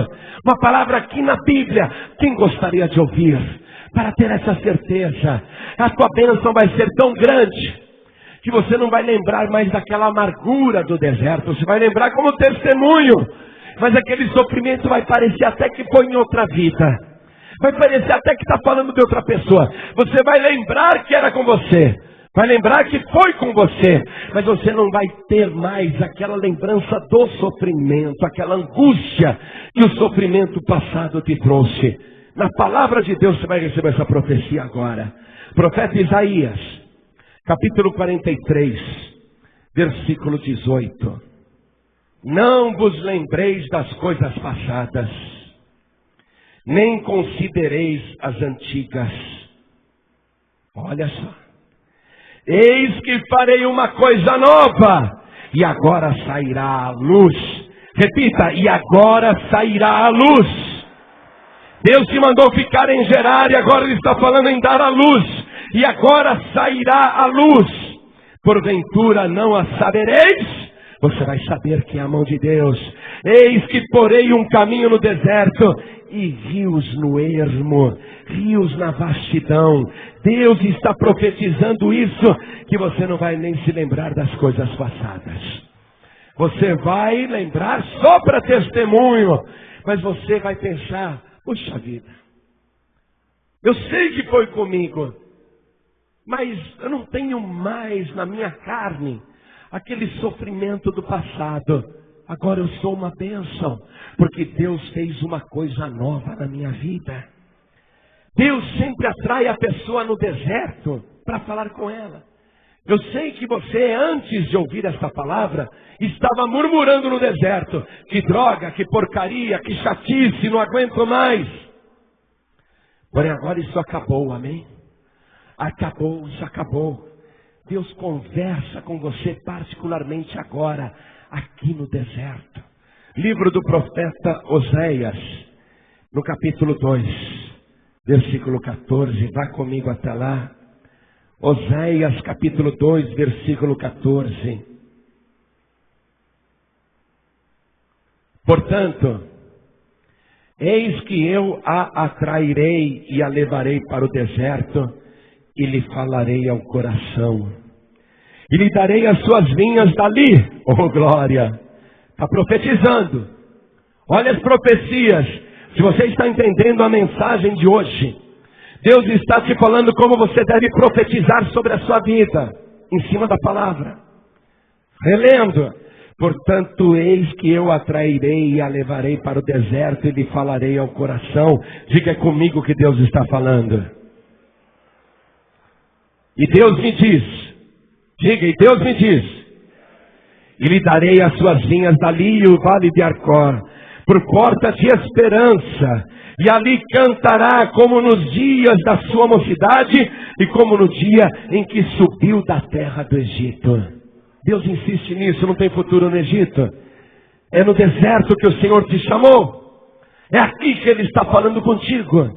Uma palavra aqui na Bíblia. Quem gostaria de ouvir? Para ter essa certeza. A tua bênção vai ser tão grande que você não vai lembrar mais daquela amargura do deserto. Você vai lembrar como testemunho. Mas aquele sofrimento vai parecer até que foi em outra vida. Vai parecer até que está falando de outra pessoa. Você vai lembrar que era com você. Vai lembrar que foi com você. Mas você não vai ter mais aquela lembrança do sofrimento. Aquela angústia que o sofrimento passado te trouxe. Na palavra de Deus você vai receber essa profecia agora. Profeta Isaías, capítulo 43, versículo 18. Não vos lembreis das coisas passadas, nem considereis as antigas. Olha só. Eis que farei uma coisa nova, e agora sairá a luz. Repita, e agora sairá a luz. Deus te mandou ficar em Gerar e agora Ele está falando em dar a luz. E agora sairá a luz. Porventura não a sabereis? Você vai saber que é a mão de Deus. Eis que porei um caminho no deserto e rios no ermo, rios na vastidão. Deus está profetizando isso, que você não vai nem se lembrar das coisas passadas. Você vai lembrar só para testemunho, mas você vai pensar: puxa vida, eu sei que foi comigo, mas eu não tenho mais na minha carne aquele sofrimento do passado. Agora eu sou uma bênção, porque Deus fez uma coisa nova na minha vida. Deus sempre atrai a pessoa no deserto para falar com ela. Eu sei que você, antes de ouvir esta palavra, estava murmurando no deserto: que droga, que porcaria, que chatice, não aguento mais. Porém agora isso acabou, amém? Acabou, isso acabou. Deus conversa com você particularmente agora, aqui no deserto. Livro do profeta Oséias, no capítulo 2, versículo 14. Vá comigo até lá. Oséias, capítulo 2, versículo 14. Portanto, eis que eu a atrairei e a levarei para o deserto, e lhe falarei ao coração, e lhe darei as suas vinhas dali. Oh glória! Está profetizando. Olha as profecias. Se você está entendendo a mensagem de hoje, Deus está te falando como você deve profetizar sobre a sua vida, em cima da palavra. Relendo: portanto, eis que eu a atrairei e a levarei para o deserto, e lhe falarei ao coração. Diga comigo que Deus está falando. E Deus me diz, diga, e Deus me diz: e lhe darei as suas vinhas dali e o vale de Arcor, por porta de esperança, e ali cantará como nos dias da sua mocidade, e como no dia em que subiu da terra do Egito. Deus insiste nisso, não tem futuro no Egito. É no deserto que o Senhor te chamou. É aqui que Ele está falando contigo.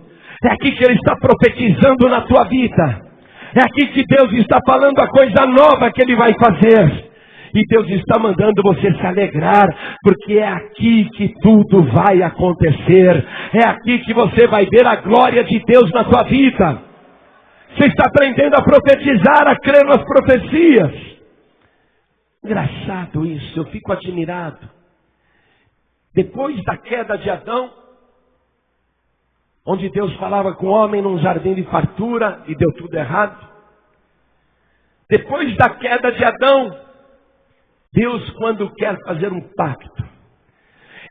É aqui que Ele está profetizando na tua vida. É aqui que Deus está falando a coisa nova que Ele vai fazer. E Deus está mandando você se alegrar, porque é aqui que tudo vai acontecer. É aqui que você vai ver a glória de Deus na tua vida. Você está aprendendo a profetizar, a crer nas profecias. Engraçado isso, eu fico admirado. Depois da queda de Adão, onde Deus falava com o homem num jardim de fartura e deu tudo errado. Depois da queda de Adão, Deus, quando quer fazer um pacto,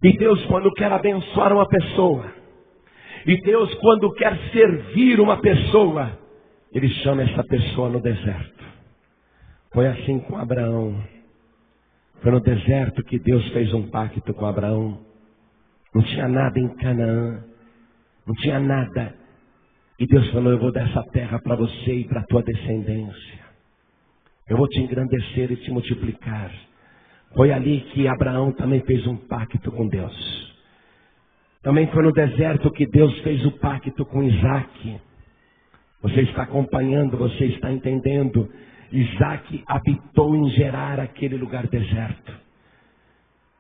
e Deus, quando quer abençoar uma pessoa, e Deus, quando quer servir uma pessoa, Ele chama essa pessoa no deserto. Foi assim com Abraão. Foi no deserto que Deus fez um pacto com Abraão. Não tinha nada em Canaã. Não tinha nada. E Deus falou: eu vou dar essa terra para você e para a tua descendência. Eu vou te engrandecer e te multiplicar. Foi ali que Abraão também fez um pacto com Deus. Também foi no deserto que Deus fez o pacto com Isaac. Você está acompanhando, você está entendendo. Isaac habitou em Gerar, aquele lugar deserto.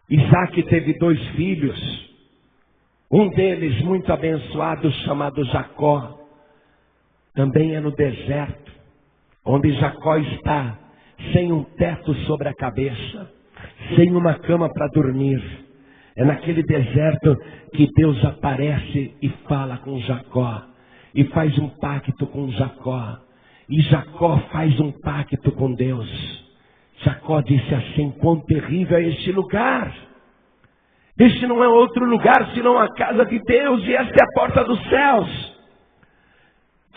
Isaac teve 2 filhos. Um deles muito abençoado, chamado Jacó. Também é no deserto, onde Jacó está, sem um teto sobre a cabeça, sem uma cama para dormir. É naquele deserto que Deus aparece e fala com Jacó. E faz um pacto com Jacó. E Jacó faz um pacto com Deus. Jacó disse assim: quão terrível é este lugar. Este não é outro lugar senão a casa de Deus, e esta é a porta dos céus.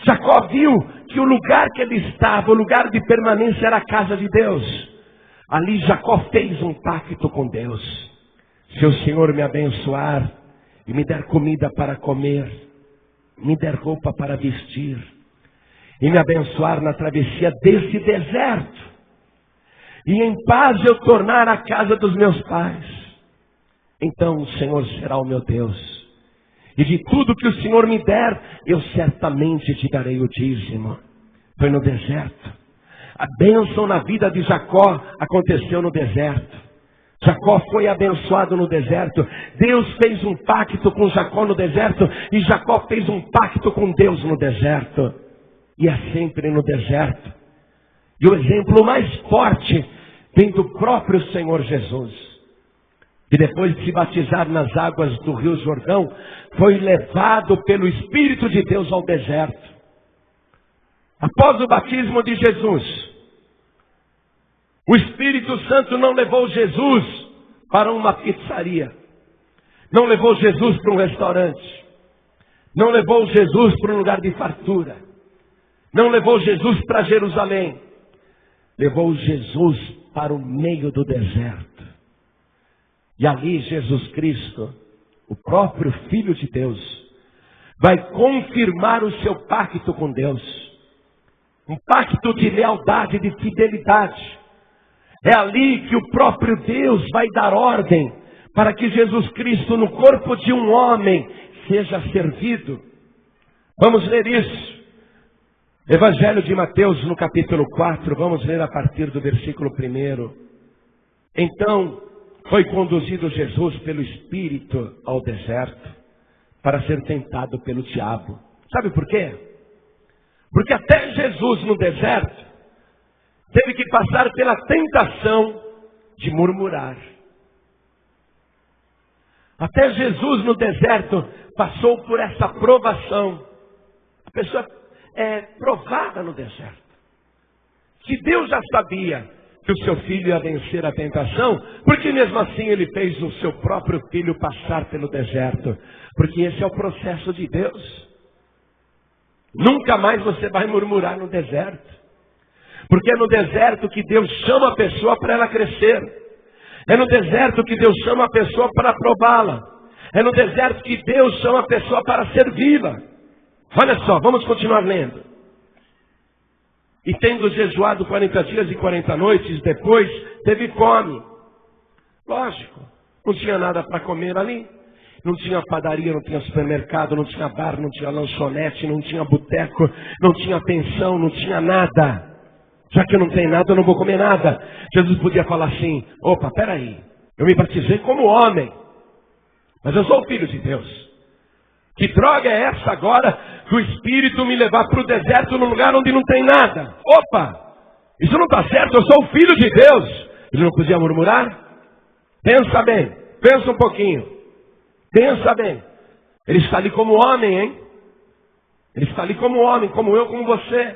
Jacó viu que o lugar que ele estava, o lugar de permanência, era a casa de Deus. Ali Jacó fez um pacto com Deus. Se o Senhor me abençoar e me der comida para comer, me der roupa para vestir, e me abençoar na travessia desse deserto, e em paz eu tornar a casa dos meus pais, então o Senhor será o meu Deus. E de tudo que o Senhor me der, eu certamente te darei o dízimo. Foi no deserto. A bênção na vida de Jacó aconteceu no deserto. Jacó foi abençoado no deserto. Deus fez um pacto com Jacó no deserto. E Jacó fez um pacto com Deus no deserto. E é sempre no deserto. E o exemplo mais forte vem do próprio Senhor Jesus. E depois de se batizar nas águas do Rio Jordão, foi levado pelo Espírito de Deus ao deserto. Após o batismo de Jesus, o Espírito Santo não levou Jesus para uma pizzaria, não levou Jesus para um restaurante, não levou Jesus para um lugar de fartura, não levou Jesus para Jerusalém, levou Jesus para o meio do deserto. E ali Jesus Cristo, o próprio Filho de Deus, vai confirmar o seu pacto com Deus. Um pacto de lealdade, de fidelidade. É ali que o próprio Deus vai dar ordem para que Jesus Cristo, no corpo de um homem, seja servido. Vamos ler isso. Evangelho de Mateus, no capítulo 4, vamos ler a partir do versículo 1. Então foi conduzido Jesus pelo Espírito ao deserto para ser tentado pelo diabo. Sabe por quê? Porque até Jesus no deserto teve que passar pela tentação de murmurar. Até Jesus no deserto passou por essa provação. A pessoa é provada no deserto. Se Deus já sabia que o seu filho ia vencer a tentação, porque mesmo assim ele fez o seu próprio filho passar pelo deserto? Porque esse é o processo de Deus. Nunca mais você vai murmurar no deserto. Porque é no deserto que Deus chama a pessoa para ela crescer. É no deserto que Deus chama a pessoa para prová-la. É no deserto que Deus chama a pessoa para servi-la. Olha só, vamos continuar lendo. E tendo jejuado 40 dias e 40 noites, depois teve fome. Lógico, não tinha nada para comer ali. Não tinha padaria, não tinha supermercado, não tinha bar, não tinha lanchonete, não tinha boteco, não tinha pensão, não tinha nada. Já que eu não tenho nada, eu não vou comer nada. Jesus podia falar assim: opa, peraí, eu me batizei como homem, mas eu sou o Filho de Deus. Que droga é essa agora do Espírito me levar para o deserto num lugar onde não tem nada? Opa, isso não está certo, eu sou o Filho de Deus. Ele não podia murmurar? Pensa bem, pensa um pouquinho. Pensa bem. Ele está ali como homem, hein? Ele está ali como homem, como eu, como você.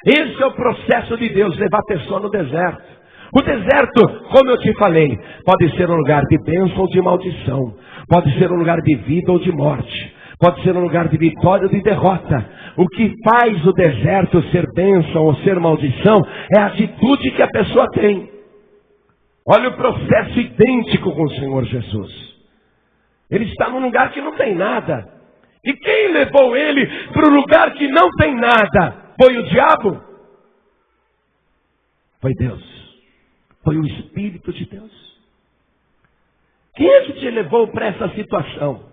Esse é o processo de Deus, levar a pessoa no deserto. O deserto, como eu te falei, pode ser um lugar de bênção ou de maldição. Pode ser um lugar de vida ou de morte. Pode ser um lugar de vitória ou de derrota. O que faz o deserto ser bênção ou ser maldição é a atitude que a pessoa tem. Olha o processo idêntico com o Senhor Jesus. Ele está num lugar que não tem nada. E quem levou ele para o lugar que não tem nada? Foi o diabo? Foi Deus. Foi o Espírito de Deus. Quem é que te levou para essa situação?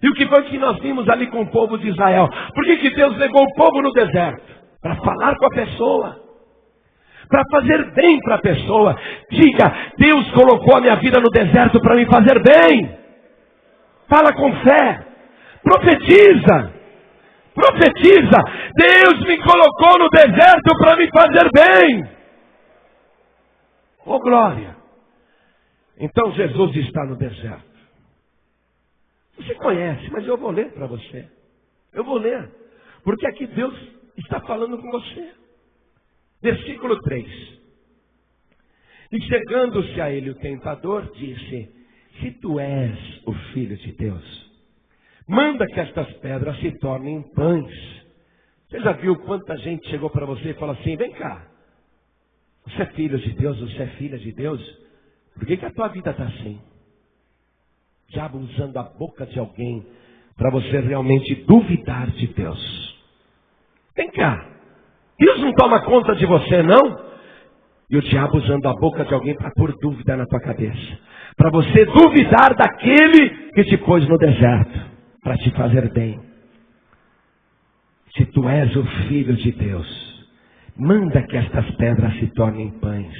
E o que foi que nós vimos ali com o povo de Israel? Por que Deus levou o povo no deserto? Para falar com a pessoa. Para fazer bem para a pessoa. Diga, Deus colocou a minha vida no deserto para me fazer bem. Fala com fé. Profetiza. Profetiza. Deus me colocou no deserto para me fazer bem. Oh glória. Então Jesus está no deserto. Você conhece, mas eu vou ler para você. Eu vou ler. Porque aqui Deus está falando com você. Versículo 3. E chegando-se a ele o tentador, disse: se tu és o Filho de Deus, manda que estas pedras se tornem pães. Você já viu quanta gente chegou para você e falou assim: vem cá, você é filho de Deus, você é filha de Deus, por que a tua vida está assim? O diabo usando a boca de alguém para você realmente duvidar de Deus. Vem cá, Deus não toma conta de você não? E o diabo usando a boca de alguém para pôr dúvida na tua cabeça, para você duvidar daquele que te pôs no deserto, para te fazer bem. Se tu és o Filho de Deus, manda que estas pedras se tornem pães.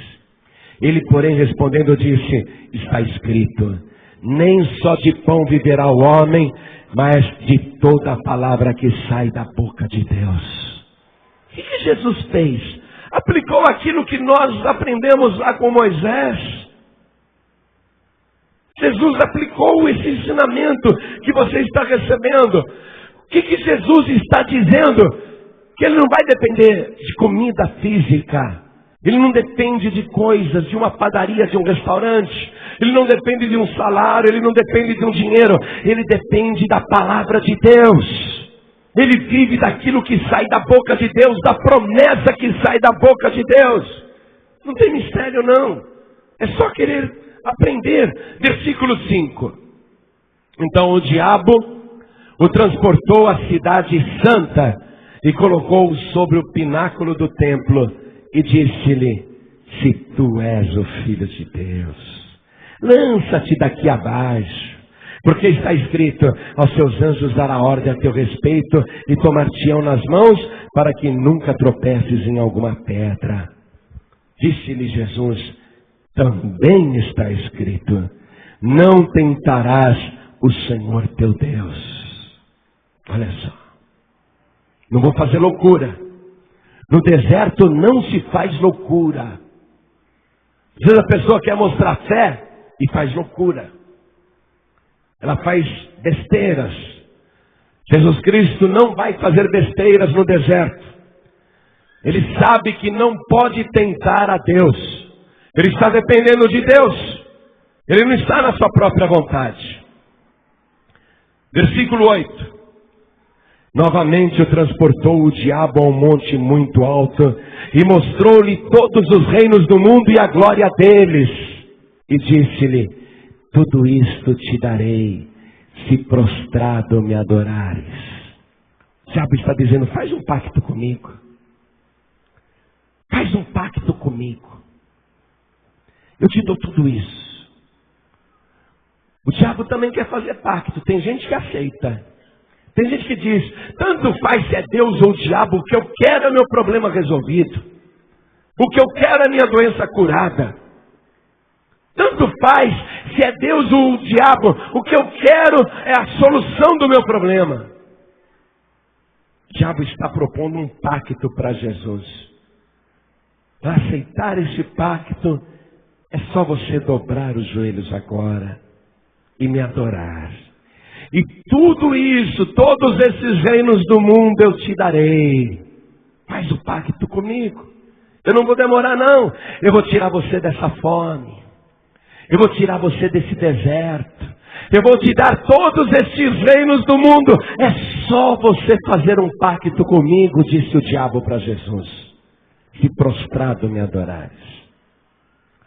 Ele, porém, respondendo, disse: está escrito, nem só de pão viverá o homem, mas de toda a palavra que sai da boca de Deus. O que Jesus fez? Aplicou aquilo que nós aprendemos lá com Moisés. Jesus aplicou esse ensinamento que você está recebendo. O que Jesus está dizendo? Que ele não vai depender de comida física. Ele não depende de coisas, de uma padaria, de um restaurante. Ele não depende de um salário, ele não depende de um dinheiro. Ele depende da palavra de Deus. Ele vive daquilo que sai da boca de Deus, da promessa que sai da boca de Deus. Não tem mistério não. É só querer aprender. Versículo 5. Então o diabo o transportou à cidade santa e colocou-o sobre o pináculo do templo e disse-lhe: se tu és o Filho de Deus, lança-te daqui abaixo. Porque está escrito: aos seus anjos dará ordem a teu respeito e tomar-te-ão nas mãos para que nunca tropeces em alguma pedra. Disse-lhe Jesus: também está escrito: não tentarás o Senhor teu Deus. Olha só, não vou fazer loucura. No deserto não se faz loucura. Às vezes a pessoa quer mostrar fé e faz loucura. Ela faz besteiras. Jesus Cristo não vai fazer besteiras no deserto. Ele sabe que não pode tentar a Deus. Ele está dependendo de Deus. Ele não está na sua própria vontade. Versículo 8. Novamente o transportou o diabo a um monte muito alto e mostrou-lhe todos os reinos do mundo e a glória deles. E disse-lhe: tudo isto te darei, se prostrado me adorares. O diabo está dizendo: faz um pacto comigo. Faz um pacto comigo. Eu te dou tudo isso. O diabo também quer fazer pacto. Tem gente que aceita. Tem gente que diz: tanto faz se é Deus ou o diabo, o que eu quero é o meu problema resolvido. O que eu quero é a minha doença curada. Tanto faz se é Deus ou o diabo, o que eu quero é a solução do meu problema. O diabo está propondo um pacto para Jesus. Para aceitar esse pacto, é só você dobrar os joelhos agora e me adorar. E tudo isso, todos esses reinos do mundo eu te darei. Faz o pacto comigo. Eu não vou demorar não. Eu vou tirar você dessa fome. Eu vou tirar você desse deserto. Eu vou te dar todos estes reinos do mundo. É só você fazer um pacto comigo, disse o diabo para Jesus. Se prostrado me adorares.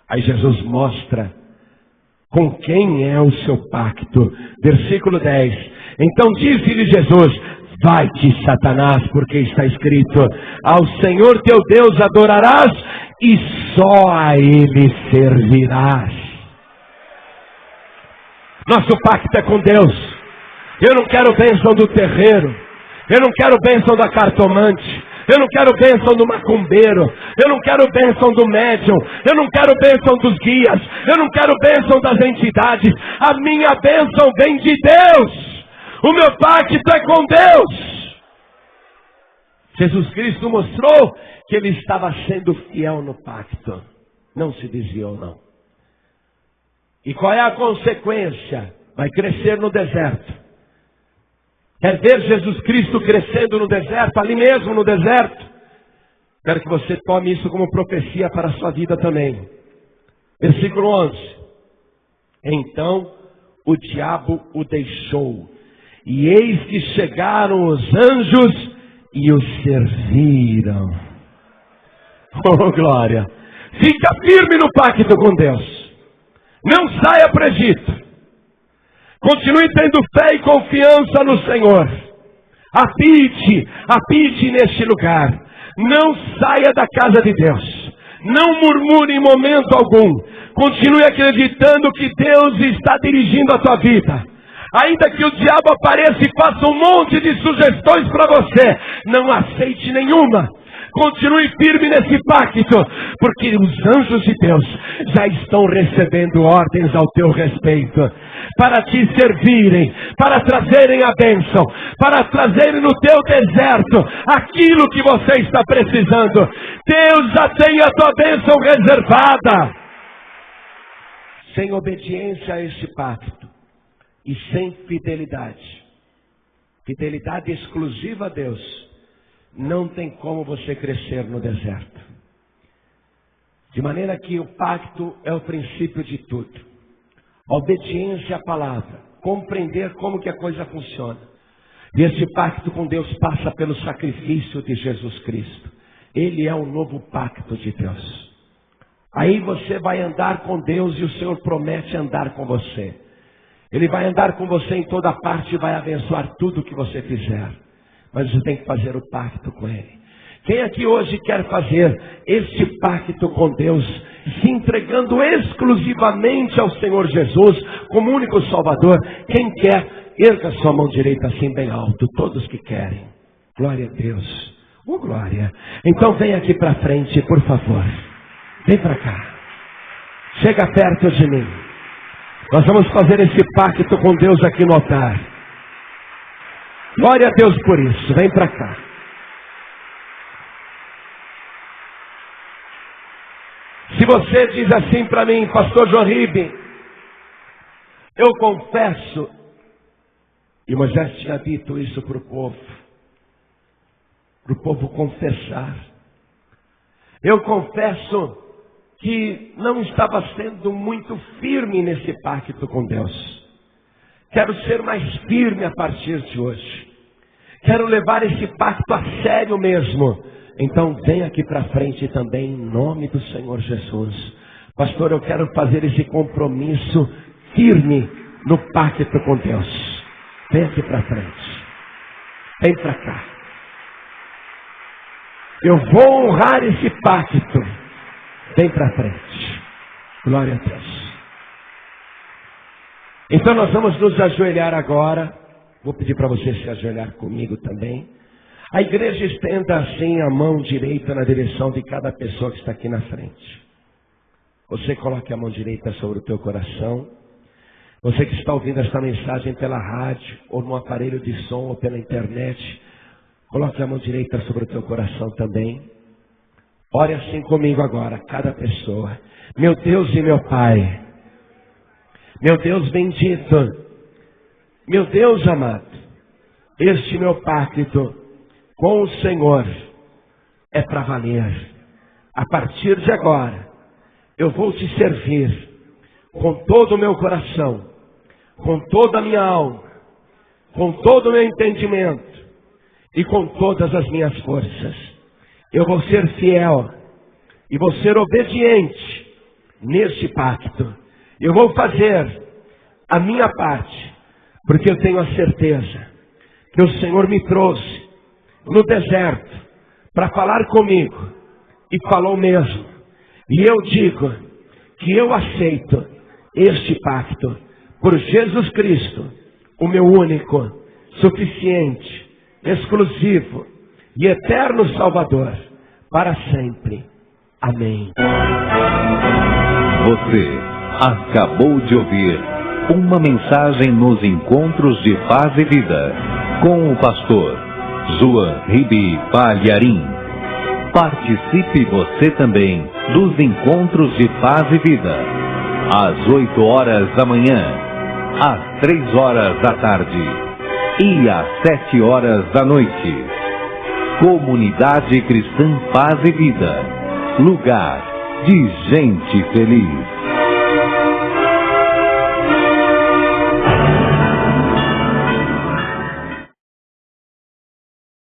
Aí Jesus mostra com quem é o seu pacto. Versículo 10. Então disse-lhe Jesus: vai-te, Satanás, porque está escrito: ao Senhor teu Deus adorarás e só a Ele servirás. Nosso pacto é com Deus. Eu não quero bênção do terreiro. Eu não quero bênção da cartomante. Eu não quero bênção do macumbeiro. Eu não quero bênção do médium. Eu não quero bênção dos guias. Eu não quero bênção das entidades. A minha bênção vem de Deus. O meu pacto é com Deus. Jesus Cristo mostrou que Ele estava sendo fiel no pacto. Não se desviou, não. E qual é a consequência? Vai crescer no deserto. Quer ver Jesus Cristo crescendo no deserto, ali mesmo no deserto? Quero que você tome isso como profecia para a sua vida também. Versículo 11. Então o diabo o deixou, e eis que chegaram os anjos e o serviram. Oh, glória! Fica firme no pacto com Deus. Não saia para o Egito. Continue tendo fé e confiança no Senhor. Habite neste lugar. Não saia da casa de Deus. Não murmure em momento algum. Continue acreditando que Deus está dirigindo a tua vida. Ainda que o diabo apareça e faça um monte de sugestões para você, não aceite nenhuma. Continue firme nesse pacto, porque os anjos de Deus já estão recebendo ordens ao teu respeito, para te servirem, para trazerem a bênção, para trazerem no teu deserto aquilo que você está precisando. Deus já tem a tua bênção reservada. Sem obediência a este pacto e sem fidelidade exclusiva a Deus, não tem como você crescer no deserto. De maneira que o pacto é o princípio de tudo. A obediência à palavra, compreender como que a coisa funciona. E esse pacto com Deus passa pelo sacrifício de Jesus Cristo. Ele é o novo pacto de Deus. Aí você vai andar com Deus e o Senhor promete andar com você. Ele vai andar com você em toda parte e vai abençoar tudo que você fizer. Mas você tem que fazer o pacto com Ele. Quem aqui hoje quer fazer este pacto com Deus, se entregando exclusivamente ao Senhor Jesus, como único Salvador? Quem quer, erga sua mão direita assim bem alto. Todos que querem. Glória a Deus. Oh, glória. Então vem aqui para frente, por favor. Vem para cá. Chega perto de mim. Nós vamos fazer esse pacto com Deus aqui no altar. Glória a Deus por isso. Vem para cá. Se você diz assim para mim, pastor João Ribe, eu confesso, e Moisés tinha dito isso para o povo confessar. Eu confesso que não estava sendo muito firme nesse pacto com Deus. Quero ser mais firme a partir de hoje. Quero levar esse pacto a sério mesmo. Então vem aqui para frente também, em nome do Senhor Jesus. Pastor, eu quero fazer esse compromisso firme no pacto com Deus. Vem aqui para frente. Vem para cá. Eu vou honrar esse pacto. Vem para frente. Glória a Deus. Então nós vamos nos ajoelhar agora. Vou pedir para você se ajoelhar comigo também. A igreja estenda assim a mão direita na direção de cada pessoa que está aqui na frente. Você coloque a mão direita sobre o teu coração. Você que está ouvindo esta mensagem pela rádio, ou no aparelho de som, ou pela internet, coloque a mão direita sobre o teu coração também. Ore assim comigo agora, cada pessoa. Meu Deus e meu Pai, meu Deus bendito, meu Deus amado, este meu pacto com o Senhor é para valer. A partir de agora, eu vou te servir com todo o meu coração, com toda a minha alma, com todo o meu entendimento e com todas as minhas forças. Eu vou ser fiel e vou ser obediente neste pacto. Eu vou fazer a minha parte, porque eu tenho a certeza que o Senhor me trouxe no deserto para falar comigo, e falou mesmo. E eu digo que eu aceito este pacto por Jesus Cristo, o meu único, suficiente, exclusivo e eterno Salvador, para sempre. Amém. Você acabou de ouvir uma mensagem nos Encontros de Paz e Vida, com o pastor João Ribe Palharim. Participe você também dos Encontros de Paz e Vida, às 8 horas da manhã, às 3 horas da tarde e às 7 horas da noite. Comunidade Cristã Paz e Vida, lugar de gente feliz.